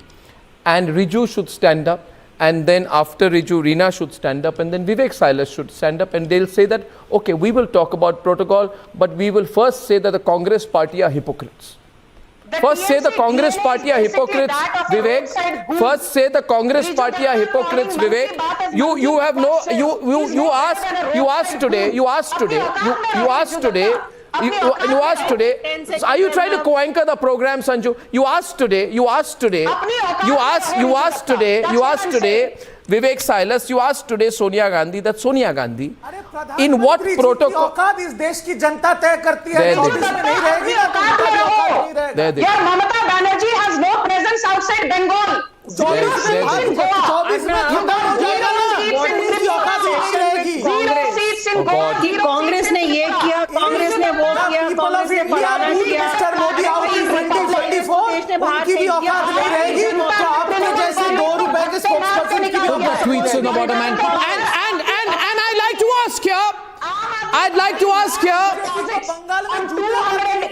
And Riju should stand up, and then after Riju, Reena should stand up, and then Vivek Silas should stand up, and they'll say that, okay, we will talk about protocol, but we will first say that the Congress party are hypocrites. First say the Congress party are hypocrites, Vivek. First say the Congress party are hypocrites, Vivek. You have no, you asked today, are you trying to co-anchor the program, Sanju? You asked today, Vivek Silas, you asked today Sonia Gandhi, that Sonia Gandhi, in what protocol? Mamata Banerjee has no presence outside Bengal. Congress ने ये किया, कांग्रेस ने वो किया, कांग्रेस ने फलाना किया, mister Modi out in 2024 उनकी भी औकात नहीं रहेगी तो आपके जैसे 2 रुपए के स्पोक्सपर्सन की भी औकात tweets in about a man. And I'd like to ask here,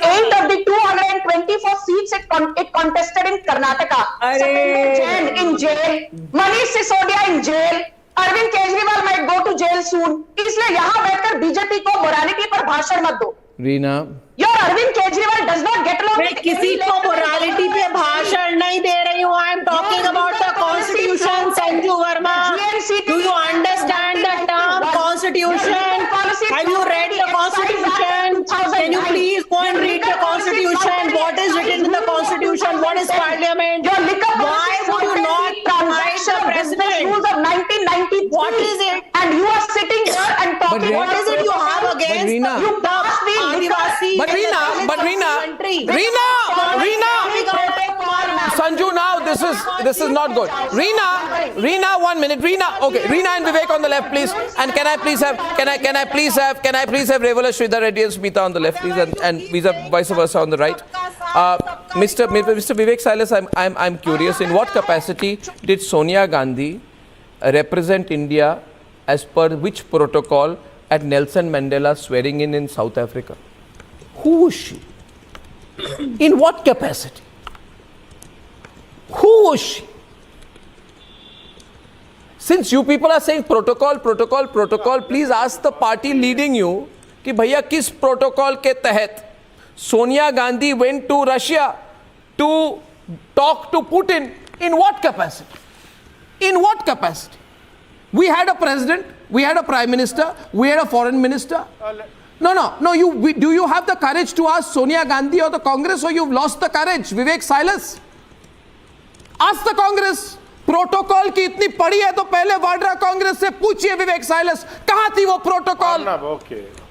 208 of the 224 seats it contested in Karnataka. Satendra Jain in jail, Manish Sisodia in jail, Arvind Kejriwal might go to jail soon. इसलिए यहाँ बैठकर BJP को morality पर भाषण मत दो. Reena, Your Arvind Kejriwal does not get along with किसी को मोरालिटी पे भाषण नहीं दे रही हूँ. I am talking about the Constitution, Sanju Verma. Do you understand the term Constitution? Have you read the Constitution? Can you please go and read the Constitution? What is written in the Constitution? What is Parliament? Why would you not provide the President? Rules of 1990. What is it? And you are sitting here and talking. What is it you have against the Adivasi? Reena, Sanju, now this is not good. Reena, 1 minute. Reena, okay. Reena and Vivek on the left, please. And can I please have Revala Sridhar Reddy and Smita on the left, please, and vice versa on the right. Mr. Vivek Silas, I'm curious. In what capacity did Sonia Gandhi represent India as per which protocol at Nelson Mandela's swearing in South Africa? Who was she? In what capacity? Who was she? Since you people are saying protocol, please ask the party leading you कि भैया किस protocol के तहत Sonia Gandhi went to Russia to talk to Putin. In what capacity? In what capacity? We had a president, we had a prime minister, we had a foreign minister. No. Do you have the courage to ask Sonia Gandhi or the Congress, or you've lost the courage? Vivek Silas, ask the Congress. Protocol की इतनी पड़ी है तो पहले वाड्रा कांग्रेस से पूछिए विवेक Silas, कहां थी वो प्रोटोकॉल?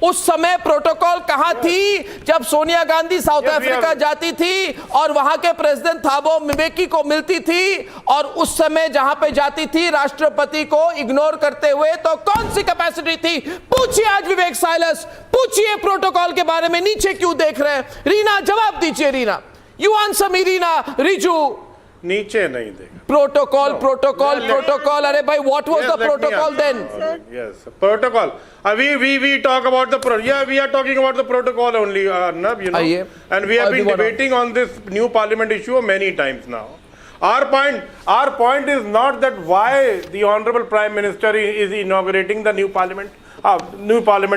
उस समय प्रोटोकॉल कहां थी जब सोनिया गांधी साउथ अफ्रीका जाती थी और वहां के प्रेसिडेंट थाबो म्बेकी को मिलती थी, और उस समय जहां पे जाती थी राष्ट्रपति को इग्नोर करते हुए, तो कौन सी कैपेसिटी थी? पूछिए आज विवेक साइलस, पूछिए प्रोटोकॉल के बारे में नीचे क्यों देख रहे हैं? रीना जवाब दीजिए. Reena, you answer me. Reena, Riju नीचे नहीं देगा. Protocol. अरे भाई, what was the protocol then? Yes, protocol. We talk about the we are talking about the protocol only, Arnab, you know. And we have been debating on this new parliament issue many times now. Our point is not that why the Honorable Prime Minister is inaugurating the new parliament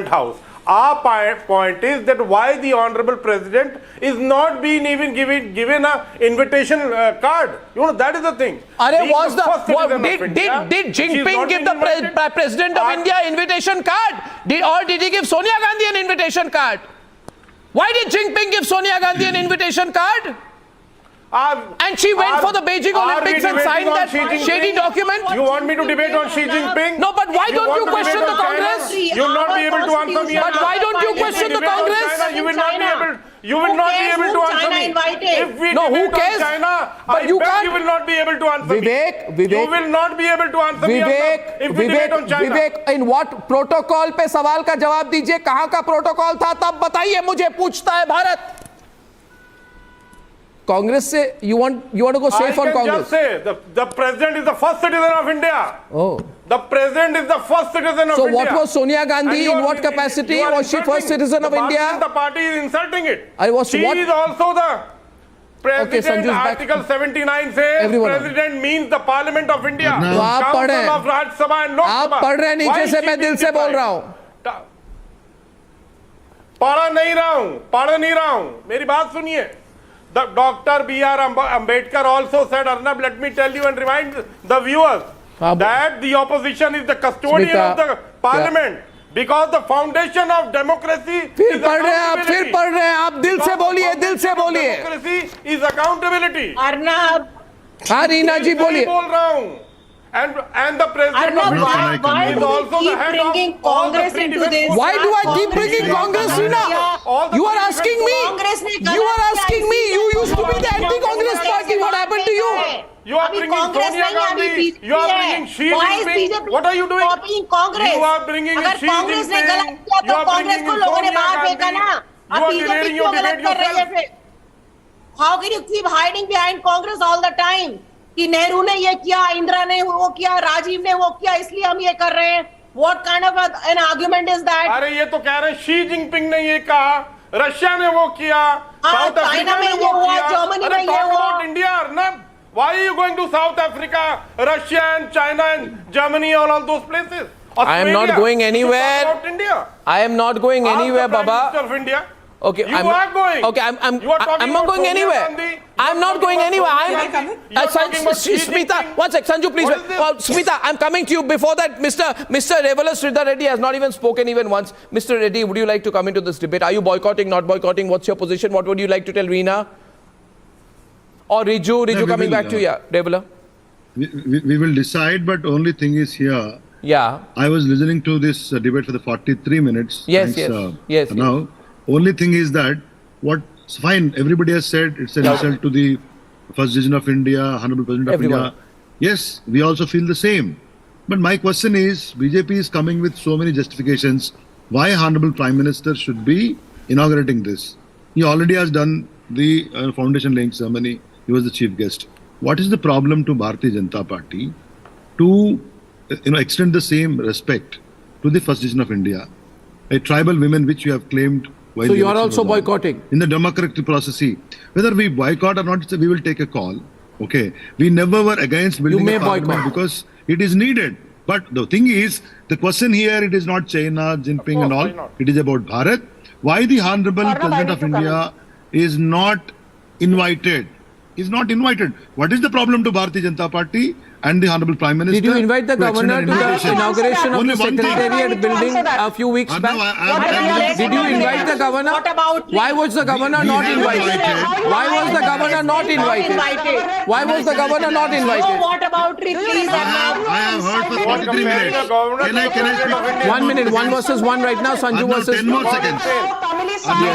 house. Our point is that why the Honorable President is not being even given a invitation card. You know, that is the thing. Did Jinping give the President of India invitation card? Did he give Sonia Gandhi an invitation card? Why did Jinping give Sonia Gandhi an invitation card? And she went for the Beijing Olympics and signed that shady document? You want me to debate on Xi Jinping? No, but why don't you question the Congress? You will not be able to answer me. But why don't you question the Congress? You will not be able to answer me. If we who cares? China, but you can't. You will not be able to answer me. You will not be able to answer me if we debate on China. Vivek, in what protocol पे सवाल का जवाब दीजिए. कहाँ का protocol था तब बताइए मुझे. पूछता है Bharat. Congress say you want to go safe on Congress. I can just say the president is the first citizen of India. Oh. The president is the first citizen of India. So what was Sonia Gandhi? In what capacity was she first citizen of India? The party is insulting it. She is also the president. Article 79 says president means the Parliament of India. Council of Rajya Sabha and Lok Sabha. आप पढ़ रहे हैं नीचे से, मैं दिल से बोल रहा हूँ. पढ़ नहीं रहा हूँ. मेरी बात सुनिए. Dr. B.R. Ambedkar also said, Arnab, let me tell you and remind the viewers that the opposition is the custodian of the parliament because the foundation of democracy फिर पढ़ रहे हैं आप दिल से बोलिए. Democracy is accountability. Arnab. हाँ रीना जी बोलिए. बोल रहा हूँ. And the president of India is also the head of all the three defense. Why do I keep bringing Congress, Reena? You are asking me. You used to be the anti-Congress party. What happened to you? You are bringing Sonia Gandhi. You are bringing Xi Jinping. What are you doing? You are bringing Xi Jinping. You are bringing Sonia Gandhi. You are delaying your debate yourself. How can you keep hiding behind Congress all the time? कि नेहरू ने ये किया, इंदिरा ने वो किया, राजीव ने वो किया, इसलिए हम ये कर रहे हैं. What kind of an argument is that? अरे ये तो कह रहे हैं शी जिनपिंग ने ये कहा, रशिया ने वो किया, साउथ अफ्रीका ने वो किया. जर्मनी में ये हुआ. India, Arnab, Why are you going to South Africa, Russia and China and Germany, all those places? I am not going anywhere. About India. I am not going anywhere, Prime Baba. Minister of India. Okay, you are going. Okay, I'm not going anywhere. I'm not going anywhere. Smita, one sec, Sanju, please. Smita, I'm coming to you. Before that, Mr. Revala Sridhar Reddy has not even spoken even once. Mr. Reddy, would you like to come into this debate? Are you boycotting, not boycotting? What's your position? What would you like to tell Reena? Or Riju coming back to you, Revala? We will decide, but only thing is here. Yeah. I was listening to this debate for the 43 minutes. Yes. Now, only thing is that what's fine. Everybody has said it's an insult to the First Decision of India, Honorable President of India. Yes, we also feel the same. But my question is, BJP is coming with so many justifications. Why Honorable Prime Minister should be inaugurating this? He already has done the foundation laying ceremony. He was the chief guest. What is the problem to Bharatiya Janata Party to extend the same respect to the First Decision of India, a tribal women which you have claimed? So you are also boycotting? In the democratic process, whether we boycott or not, we will take a call. Okay, we never were against building a parliament because it is needed. But the thing is, the question here, it is not China, Jinping and all. It is about Bharat. Why the Honorable President of India is not invited? What is the problem to Bharatiya Janata Party and the Honorable Prime Minister? Did you invite the governor to the inauguration of the Secretariat building a few weeks back? Did you invite the governor? Why was the governor not invited? Why was the governor not invited? Why was the governor not invited? So what about retreat? I have heard for 43 minutes. Can I speak? 1 minute, 1 versus 1 right now, Sanju versus 10 more seconds.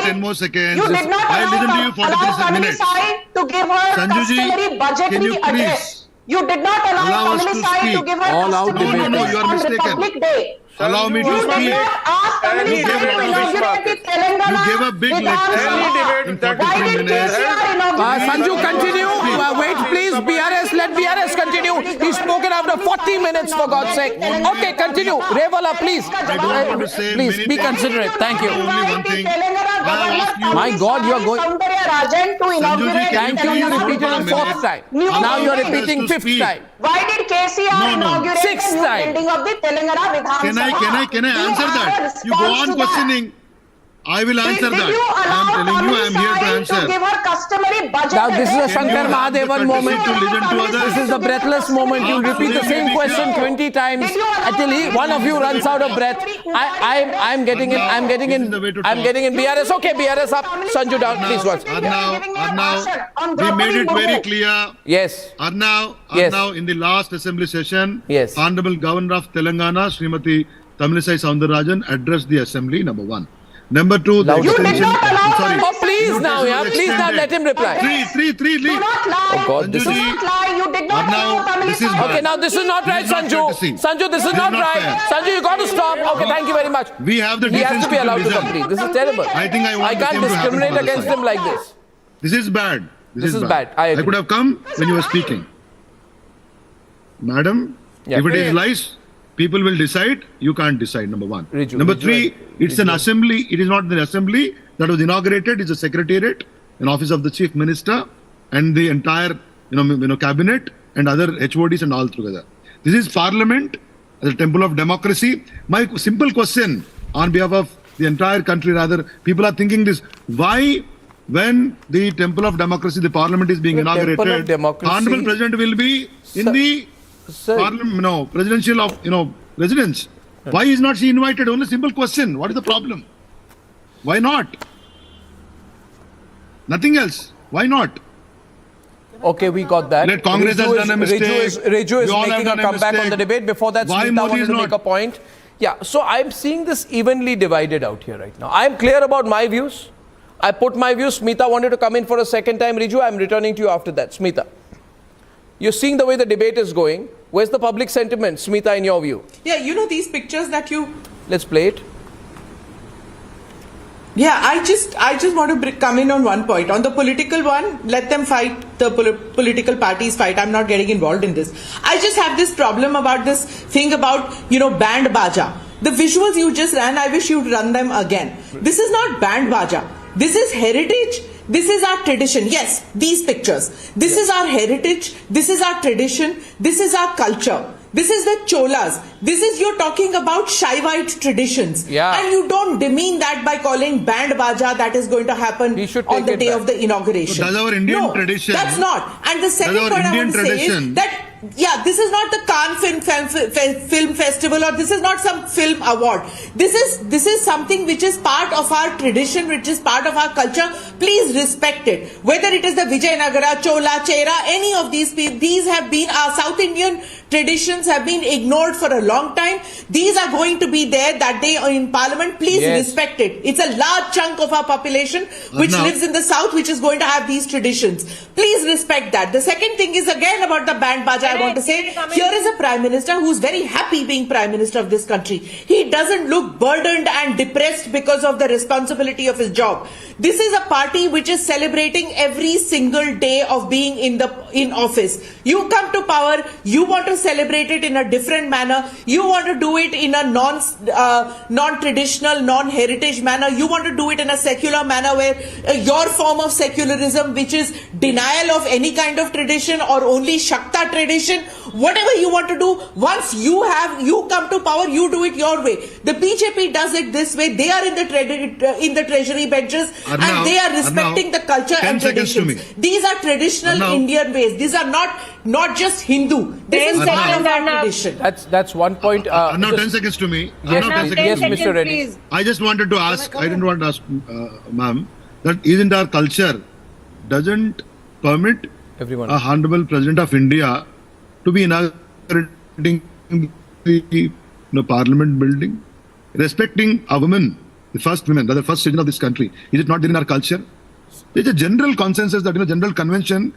10 more seconds. You did not I listened to you 43 minutes. to give her customary budgetary address. You did not allow Tamil side to give her customary address you are on mistaken. Republic Day. Allow me to You speak. did not ask Tamil You side to inaugurate the Telangana. You gave a big lecture in 43 minutes. Sanju, continue. Wait, please. BRS, let BRS continue. He's spoken after 40 minutes, for God's sake. Okay, continue. Revala, please. Please, be considerate. Thank you. My God, you are going. Thank you. You repeated it 4th time. Now you are repeating 5th time. Why did KCR inaugurate Sixth the new time. building of the Telangana Vidhan Sabha? Can I answer that? You go on questioning. I will answer that. I am telling you, I am here to answer. To give her customary budget. Now this is a Shankar Mahadevan moment. This is the breathless moment. You repeat the same question 20 times until one of you runs out of breath. I'm getting in BRS. Okay, BRS up. Sanju down. Please watch. Arnab, we made it very clear. Yes. Arnab, in the last assembly session, Honorable Governor of Telangana, Srimati Tamilisai Soundararajan, addressed the assembly, number 1. Number 2, the extension. Please now, let him reply. Three. Oh God, this is. You did not allow Tamil side. Okay, now this is not right, Sanju. Sanju, this is not right. Sanju, you got to stop. Okay, thank you very much. We have the He has to be allowed to listen. complete. This is terrible. I think I can't discriminate against him like this. This is bad. This is bad. I agree. could have come when you were speaking. Madam, if it is lies, people will decide. You can't decide, number 1. Number 3, it's an assembly. It is not the assembly that was inaugurated. It's a secretariat, an office of the chief minister and the entire cabinet and other HODs and all together. This is parliament, the temple of democracy. My simple question on behalf of the entire country, rather, people are thinking this. Why, when the temple of democracy, the parliament is being inaugurated, Honorable President will be in the parliament, presidential of, residence. Why is not she invited? Only simple question. What is the problem? Why not? Nothing else. Why not? Okay, we got that. Let Congress has done a mistake. Riju is making a comeback on the debate. Before that, Smita wanted to make a point. Yeah, so I'm seeing this evenly divided out here right now. I'm clear about my views. I put my views. Smita wanted to come in for a second time. Riju, I'm returning to you after that. Smita, you're seeing the way the debate is going. Where's the public sentiment, Smita, in your view? Yeah, these pictures that you... Let's play it. Yeah, I just want to come in on one point. On the political one, let them fight, the political parties fight. I'm not getting involved in this. I just have this problem about this thing about, band baja. The visuals you just ran, I wish you'd run them again. This is not band baja. This is heritage. This is our tradition. Yes, these pictures. This is our heritage. This is our tradition. This is our culture. This is the Cholas. This is, you're talking about Shaivite traditions. Yeah. And you don't demean that by calling band baja that is going to happen on the day of the inauguration. So that's our Indian tradition. That's not. And the second point I want to say is that, yeah, this is not the Cannes Film Festival, or this is not some film award. This is something which is part of our tradition, which is part of our culture. Please respect it. Whether it is the Vijayanagara, Chola, Chera, any of these have been our South Indian traditions have been ignored for a long time. These are going to be there that day in Parliament. Please respect it. It's a large chunk of our population which lives in the South, which is going to have these traditions. Please respect that. The second thing is again about the band baja. I want to say, here is a Prime Minister who's very happy being Prime Minister of this country. He doesn't look burdened and depressed because of the responsibility of his job. This is a party which is celebrating every single day of being in office. You come to power, you want to celebrate it in a different manner. You want to do it in a non-traditional, non-heritage manner. You want to do it in a secular manner where your form of secularism, which is denial of any kind of tradition or only Shakta tradition, whatever you want to do, once you come to power, you do it your way. The BJP does it this way. They are in the treasury benches and they are respecting the culture and traditions. These are traditional Indian ways. These are not just Hindu. This is tradition. That's one point. Now 10 seconds to me. Yes, yes, Mr. Reddy. I just wanted to ask, I didn't want to ask, ma'am, that isn't our culture doesn't permit a Honorable President of India to be inaugurating the Parliament building, respecting a woman, the first women, the first citizen of this country. Is it not there in our culture? There's a general consensus that in a general convention,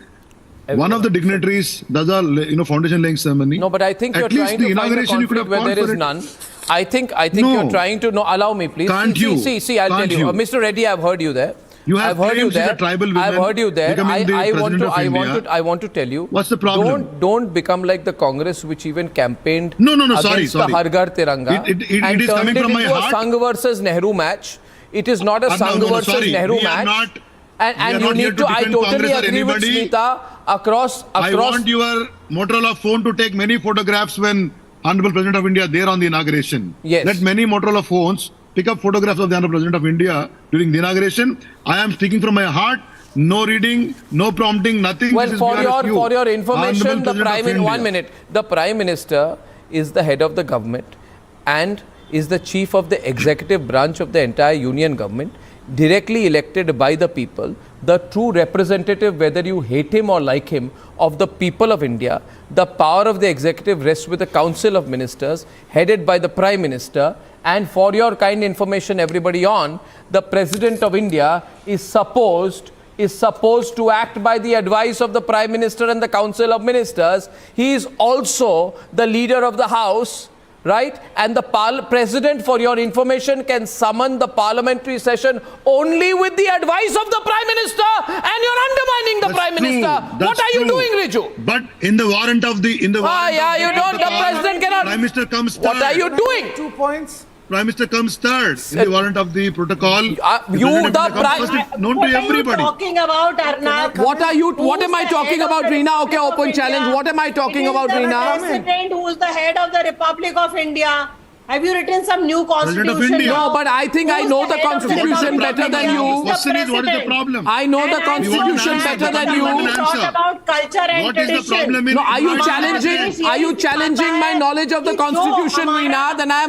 one of the dignitaries does a foundation laying ceremony. No, but I think you're trying to find a conflict where there is none. I think you're trying to allow me, please. Can't you? See, I'll tell you. Mr. Reddy, I've heard you there. I've heard you there. I've heard you there. I want to tell you. What's the problem? Don't become like the Congress, which even campaigned against the Har Ghar Tiranga it is coming from my heart. A Sangh versus Nehru match. It is not a Sangh versus Nehru match. And you need to. I totally agree with Smita. Across. I want your Motorola phone to take many photographs when Honorable President of India there on the inauguration. Yes. Let many Motorola phones pick up photographs of the Honorable President of India during the inauguration. I am speaking from my heart. No reading, no prompting, nothing. Well, for your information, the Prime Minister is the head of the government and is the chief of the executive branch of the entire union government, directly elected by the people, the true representative, whether you hate him or like him, of the people of India. The power of the executive rests with the Council of Ministers, headed by the Prime Minister. And for your kind information, everybody the President of India is supposed to act by the advice of the Prime Minister and the Council of Ministers. He is also the leader of the House, right? And the President, for your information, can summon the parliamentary session only with the advice of the Prime Minister, and you're undermining the Prime Minister. What are you doing, Riju? But in the warrant of the you don't. The President cannot. Prime Minister comes third. What are you doing? 2 points. Prime Minister comes third in the warrant of the protocol. Known to everybody. Talking about Arnab. What am I talking about, Reena? Okay, open challenge. What am I talking about, Reena? The President who is the head of the Republic of India. Have you written some new constitution? No, but I think I know the constitution better than you. Question is, what is the problem? I know the constitution better than you. Talk about culture and what is the problem in? No, are you challenging my knowledge of the constitution, Reena? Then I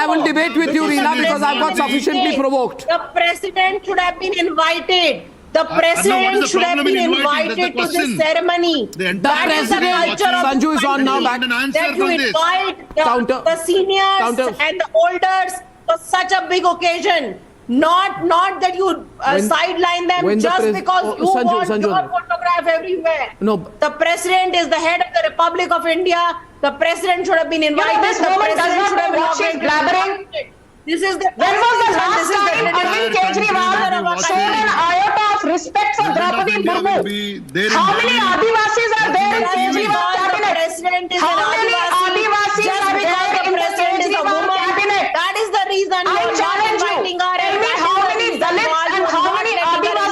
will debate with you, Reena, because I've got sufficiently provoked. The President should have been invited. The President should have been invited to this ceremony. That is the culture of Sanju is on now back. That you invite the seniors and the elders for such a big occasion. Not that you sideline them just because you want your photograph everywhere. No. The President is the head of the Republic of India. The President should have been invited. This woman does not know what she's blabbering. This is the when was the last time Arvind Kejriwal showed an iota of respect for Draupadi Murmu? How many Adivasis are there in Kejriwal cabinet? How many Adivasis are there in the Kejriwal cabinet? That is the reason I challenge you. Tell me how many Dalits and how many Adivasis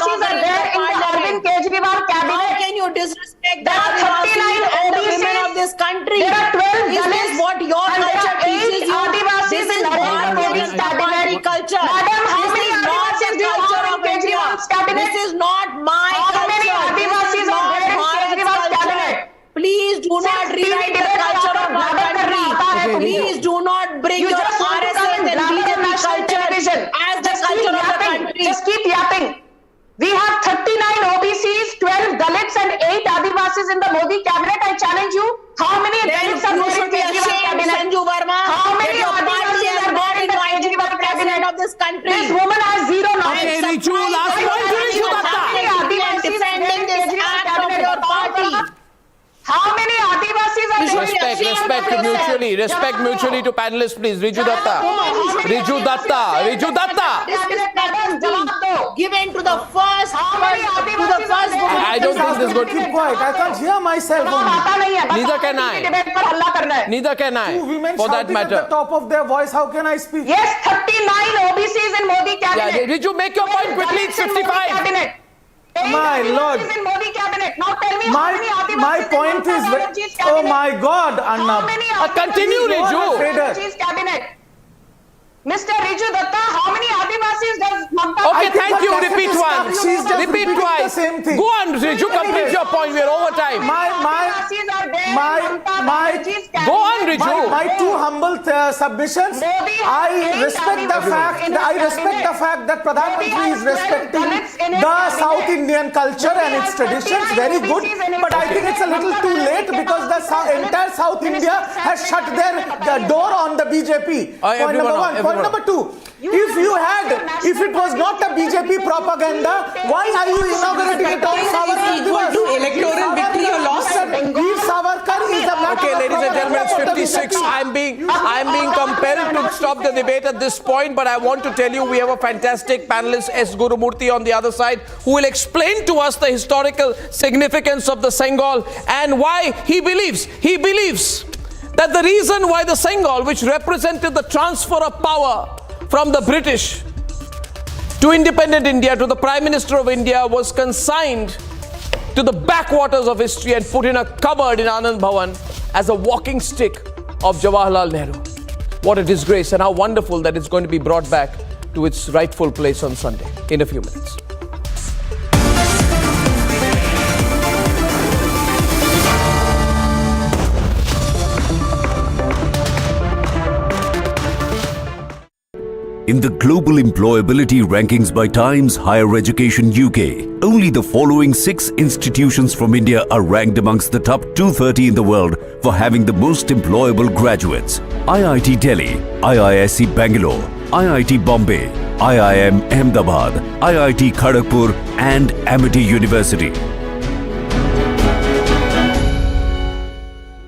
not rewrite the culture of our country. Please do not bring your RSS and BJP culture as the culture of the country. Just keep yapping. We have 39 OBCs, 12 Dalits and 8 Adivasis in the Modi cabinet. I challenge you. How many Dalits are there in Kejriwal cabinet? How many Adivasis are there in the Kejriwal cabinet of this country? This woman has zero knowledge. Okay, Riju, last point to Riju Datta. How many Adivasis defending this act of your party? How many Adivasis are there? Respect mutually to panelists, please. Riju Datta. Given to the first woman. I don't think this is good. Keep quiet. I can't hear myself only. Neither can I. Neither can I. Two women For that shouting at the matter. top of their voice. How can I speak? Yes, 39 OBCs in Modi cabinet. Yeah, Riju, make your point quickly. It's 55. My Lord. In Modi cabinet. Now tell me how many Adivasis My point is, oh my God, Arnab. Continue, Riju. Cabinet. Mr. Riju Datta, how many Adivasis does Mamata? Okay, thank you. Repeat once. Repeat twice. Go on, Riju. Complete your point. We are over time. Go on, Riju. My two humble submissions. I respect the fact that Pradhan Mantri is respecting the South Indian culture and its traditions. Very good. But I think it's a little too late because the entire South India has shut their door on the BJP. Point number one. Point number two. If it was not a BJP propaganda, why are you inaugurating it on Savarkar Divas? Electoral victory or loss? Veer Savarkar is a matter. Okay, ladies and gentlemen, it's 56. I'm being compelled to stop the debate at this point, but I want to tell you we have a fantastic panelist, S. Gurumurthy, on the other side, who will explain to us the historical significance of the Sengal and why he believes that the reason why the Sengal, which represented the transfer of power from the British to independent India, to the Prime Minister of India, was consigned to the backwaters of history and put in a cupboard in Anand Bhavan as a walking stick of Jawaharlal Nehru. What a disgrace, and how wonderful that it's going to be brought back to its rightful place on Sunday in a few minutes. In the global employability rankings by Times Higher Education UK, only the following 6 institutions from India are ranked amongst the top 230 in the world for having the most employable graduates: IIT Delhi, IISc Bangalore, IIT Bombay, IIM Ahmedabad, IIT Kharagpur and Amity University.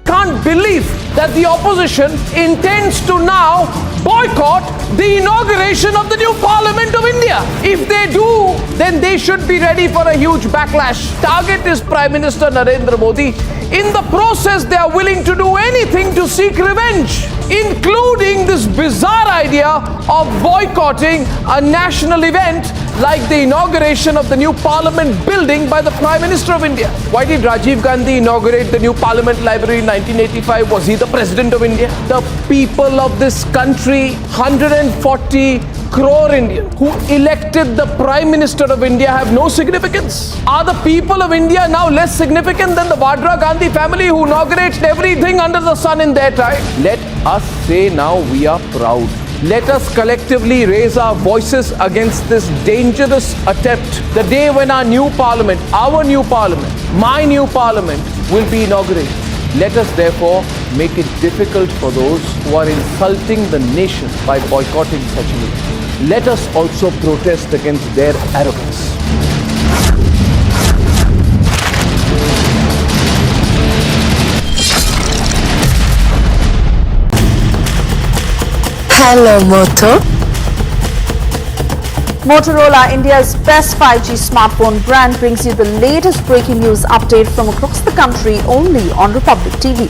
Can't believe that the opposition intends to now boycott the inauguration of the new Parliament of India. If they do, then they should be ready for a huge backlash. Target is Prime Minister Narendra Modi. In the process, they are willing to do anything to seek revenge, including this bizarre idea of boycotting a national event like the inauguration of the new Parliament building by the Prime Minister of India. Why did Rajiv Gandhi inaugurate the new Parliament Library in 1985? Was he the President of India? The people of this country, 140 crore Indians who elected the Prime Minister of India, have no significance. Are the people of India now less significant than the Vadra Gandhi family who inaugurates everything under the sun in their time? Let us say now we are proud. Let us collectively raise our voices against this dangerous attempt. The day when our new parliament, my new parliament will be inaugurated. Let us therefore make it difficult for those who are insulting the nation by boycotting such an event. Let us also protest against their arrogance. Hello Moto. Motorola, India's best 5G smartphone brand, brings you the latest breaking news update from across the country only on Republic TV.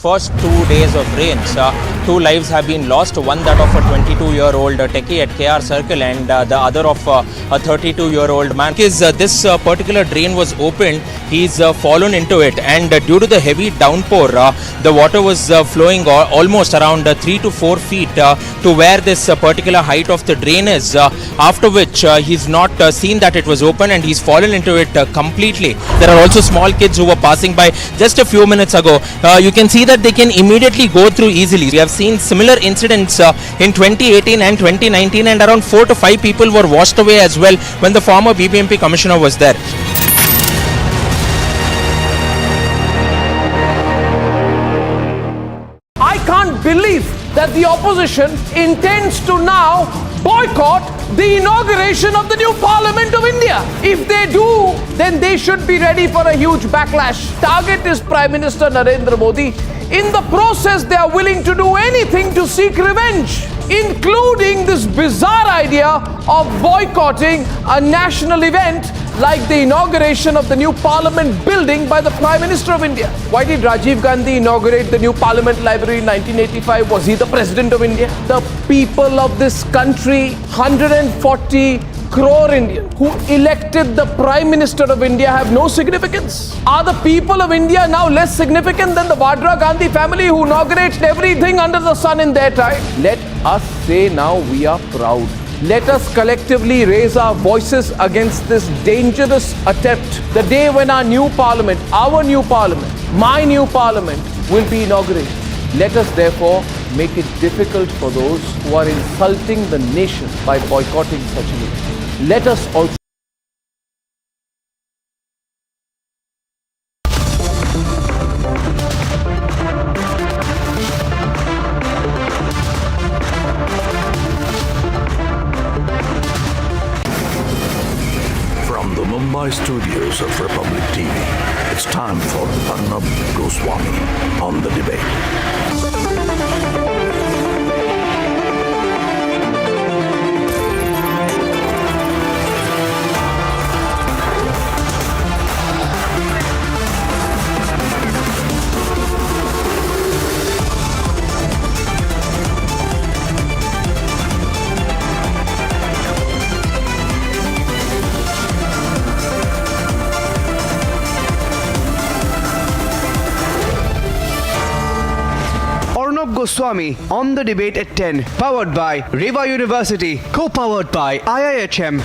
first 2 days of rains, 2 lives have been lost, one that of a 22-year-old techie at KR Circle and the other of a 32-year-old man. Because this particular drain was opened, he's fallen into it, and due to the heavy downpour, the water was flowing almost around 3 to 4 feet to where this particular height of the drain is, after which he's not seen that it was open and he's fallen into it completely. There are also small kids who were passing by just a few minutes ago. You can see that they can immediately go through easily. We have seen similar incidents in 2018 and 2019, and around 4 to 5 people were washed away as well when the former BBMP commissioner was there. I can't believe that the opposition intends to now boycott the inauguration of the new Parliament of India. If they do, then they should be ready for a huge backlash. Target is Prime Minister Narendra Modi. In the process, they are willing to do anything to seek revenge, including this bizarre idea of boycotting a national event like the inauguration of the new Parliament building by the Prime Minister of India. Why did Rajiv Gandhi inaugurate the new Parliament Library in 1985? Was he the President of India? The people of this country, 140 crore Indians who elected the Prime Minister of India, have no significance. Are the people of India now less significant than the Vadra Gandhi family who inaugurates everything under the sun in their time? Let us say now we are proud. Let us collectively raise our voices against this dangerous attempt. The day when our new parliament, my new parliament will be inaugurated. Let us therefore make it difficult for those who are insulting the nation by boycotting such an event. Let us also From the Mumbai studios of Republic TV, it's time for Arnab Goswami on the debate. Arnab Goswami on the debate at 10, powered by Reva University, co-powered by IIHM.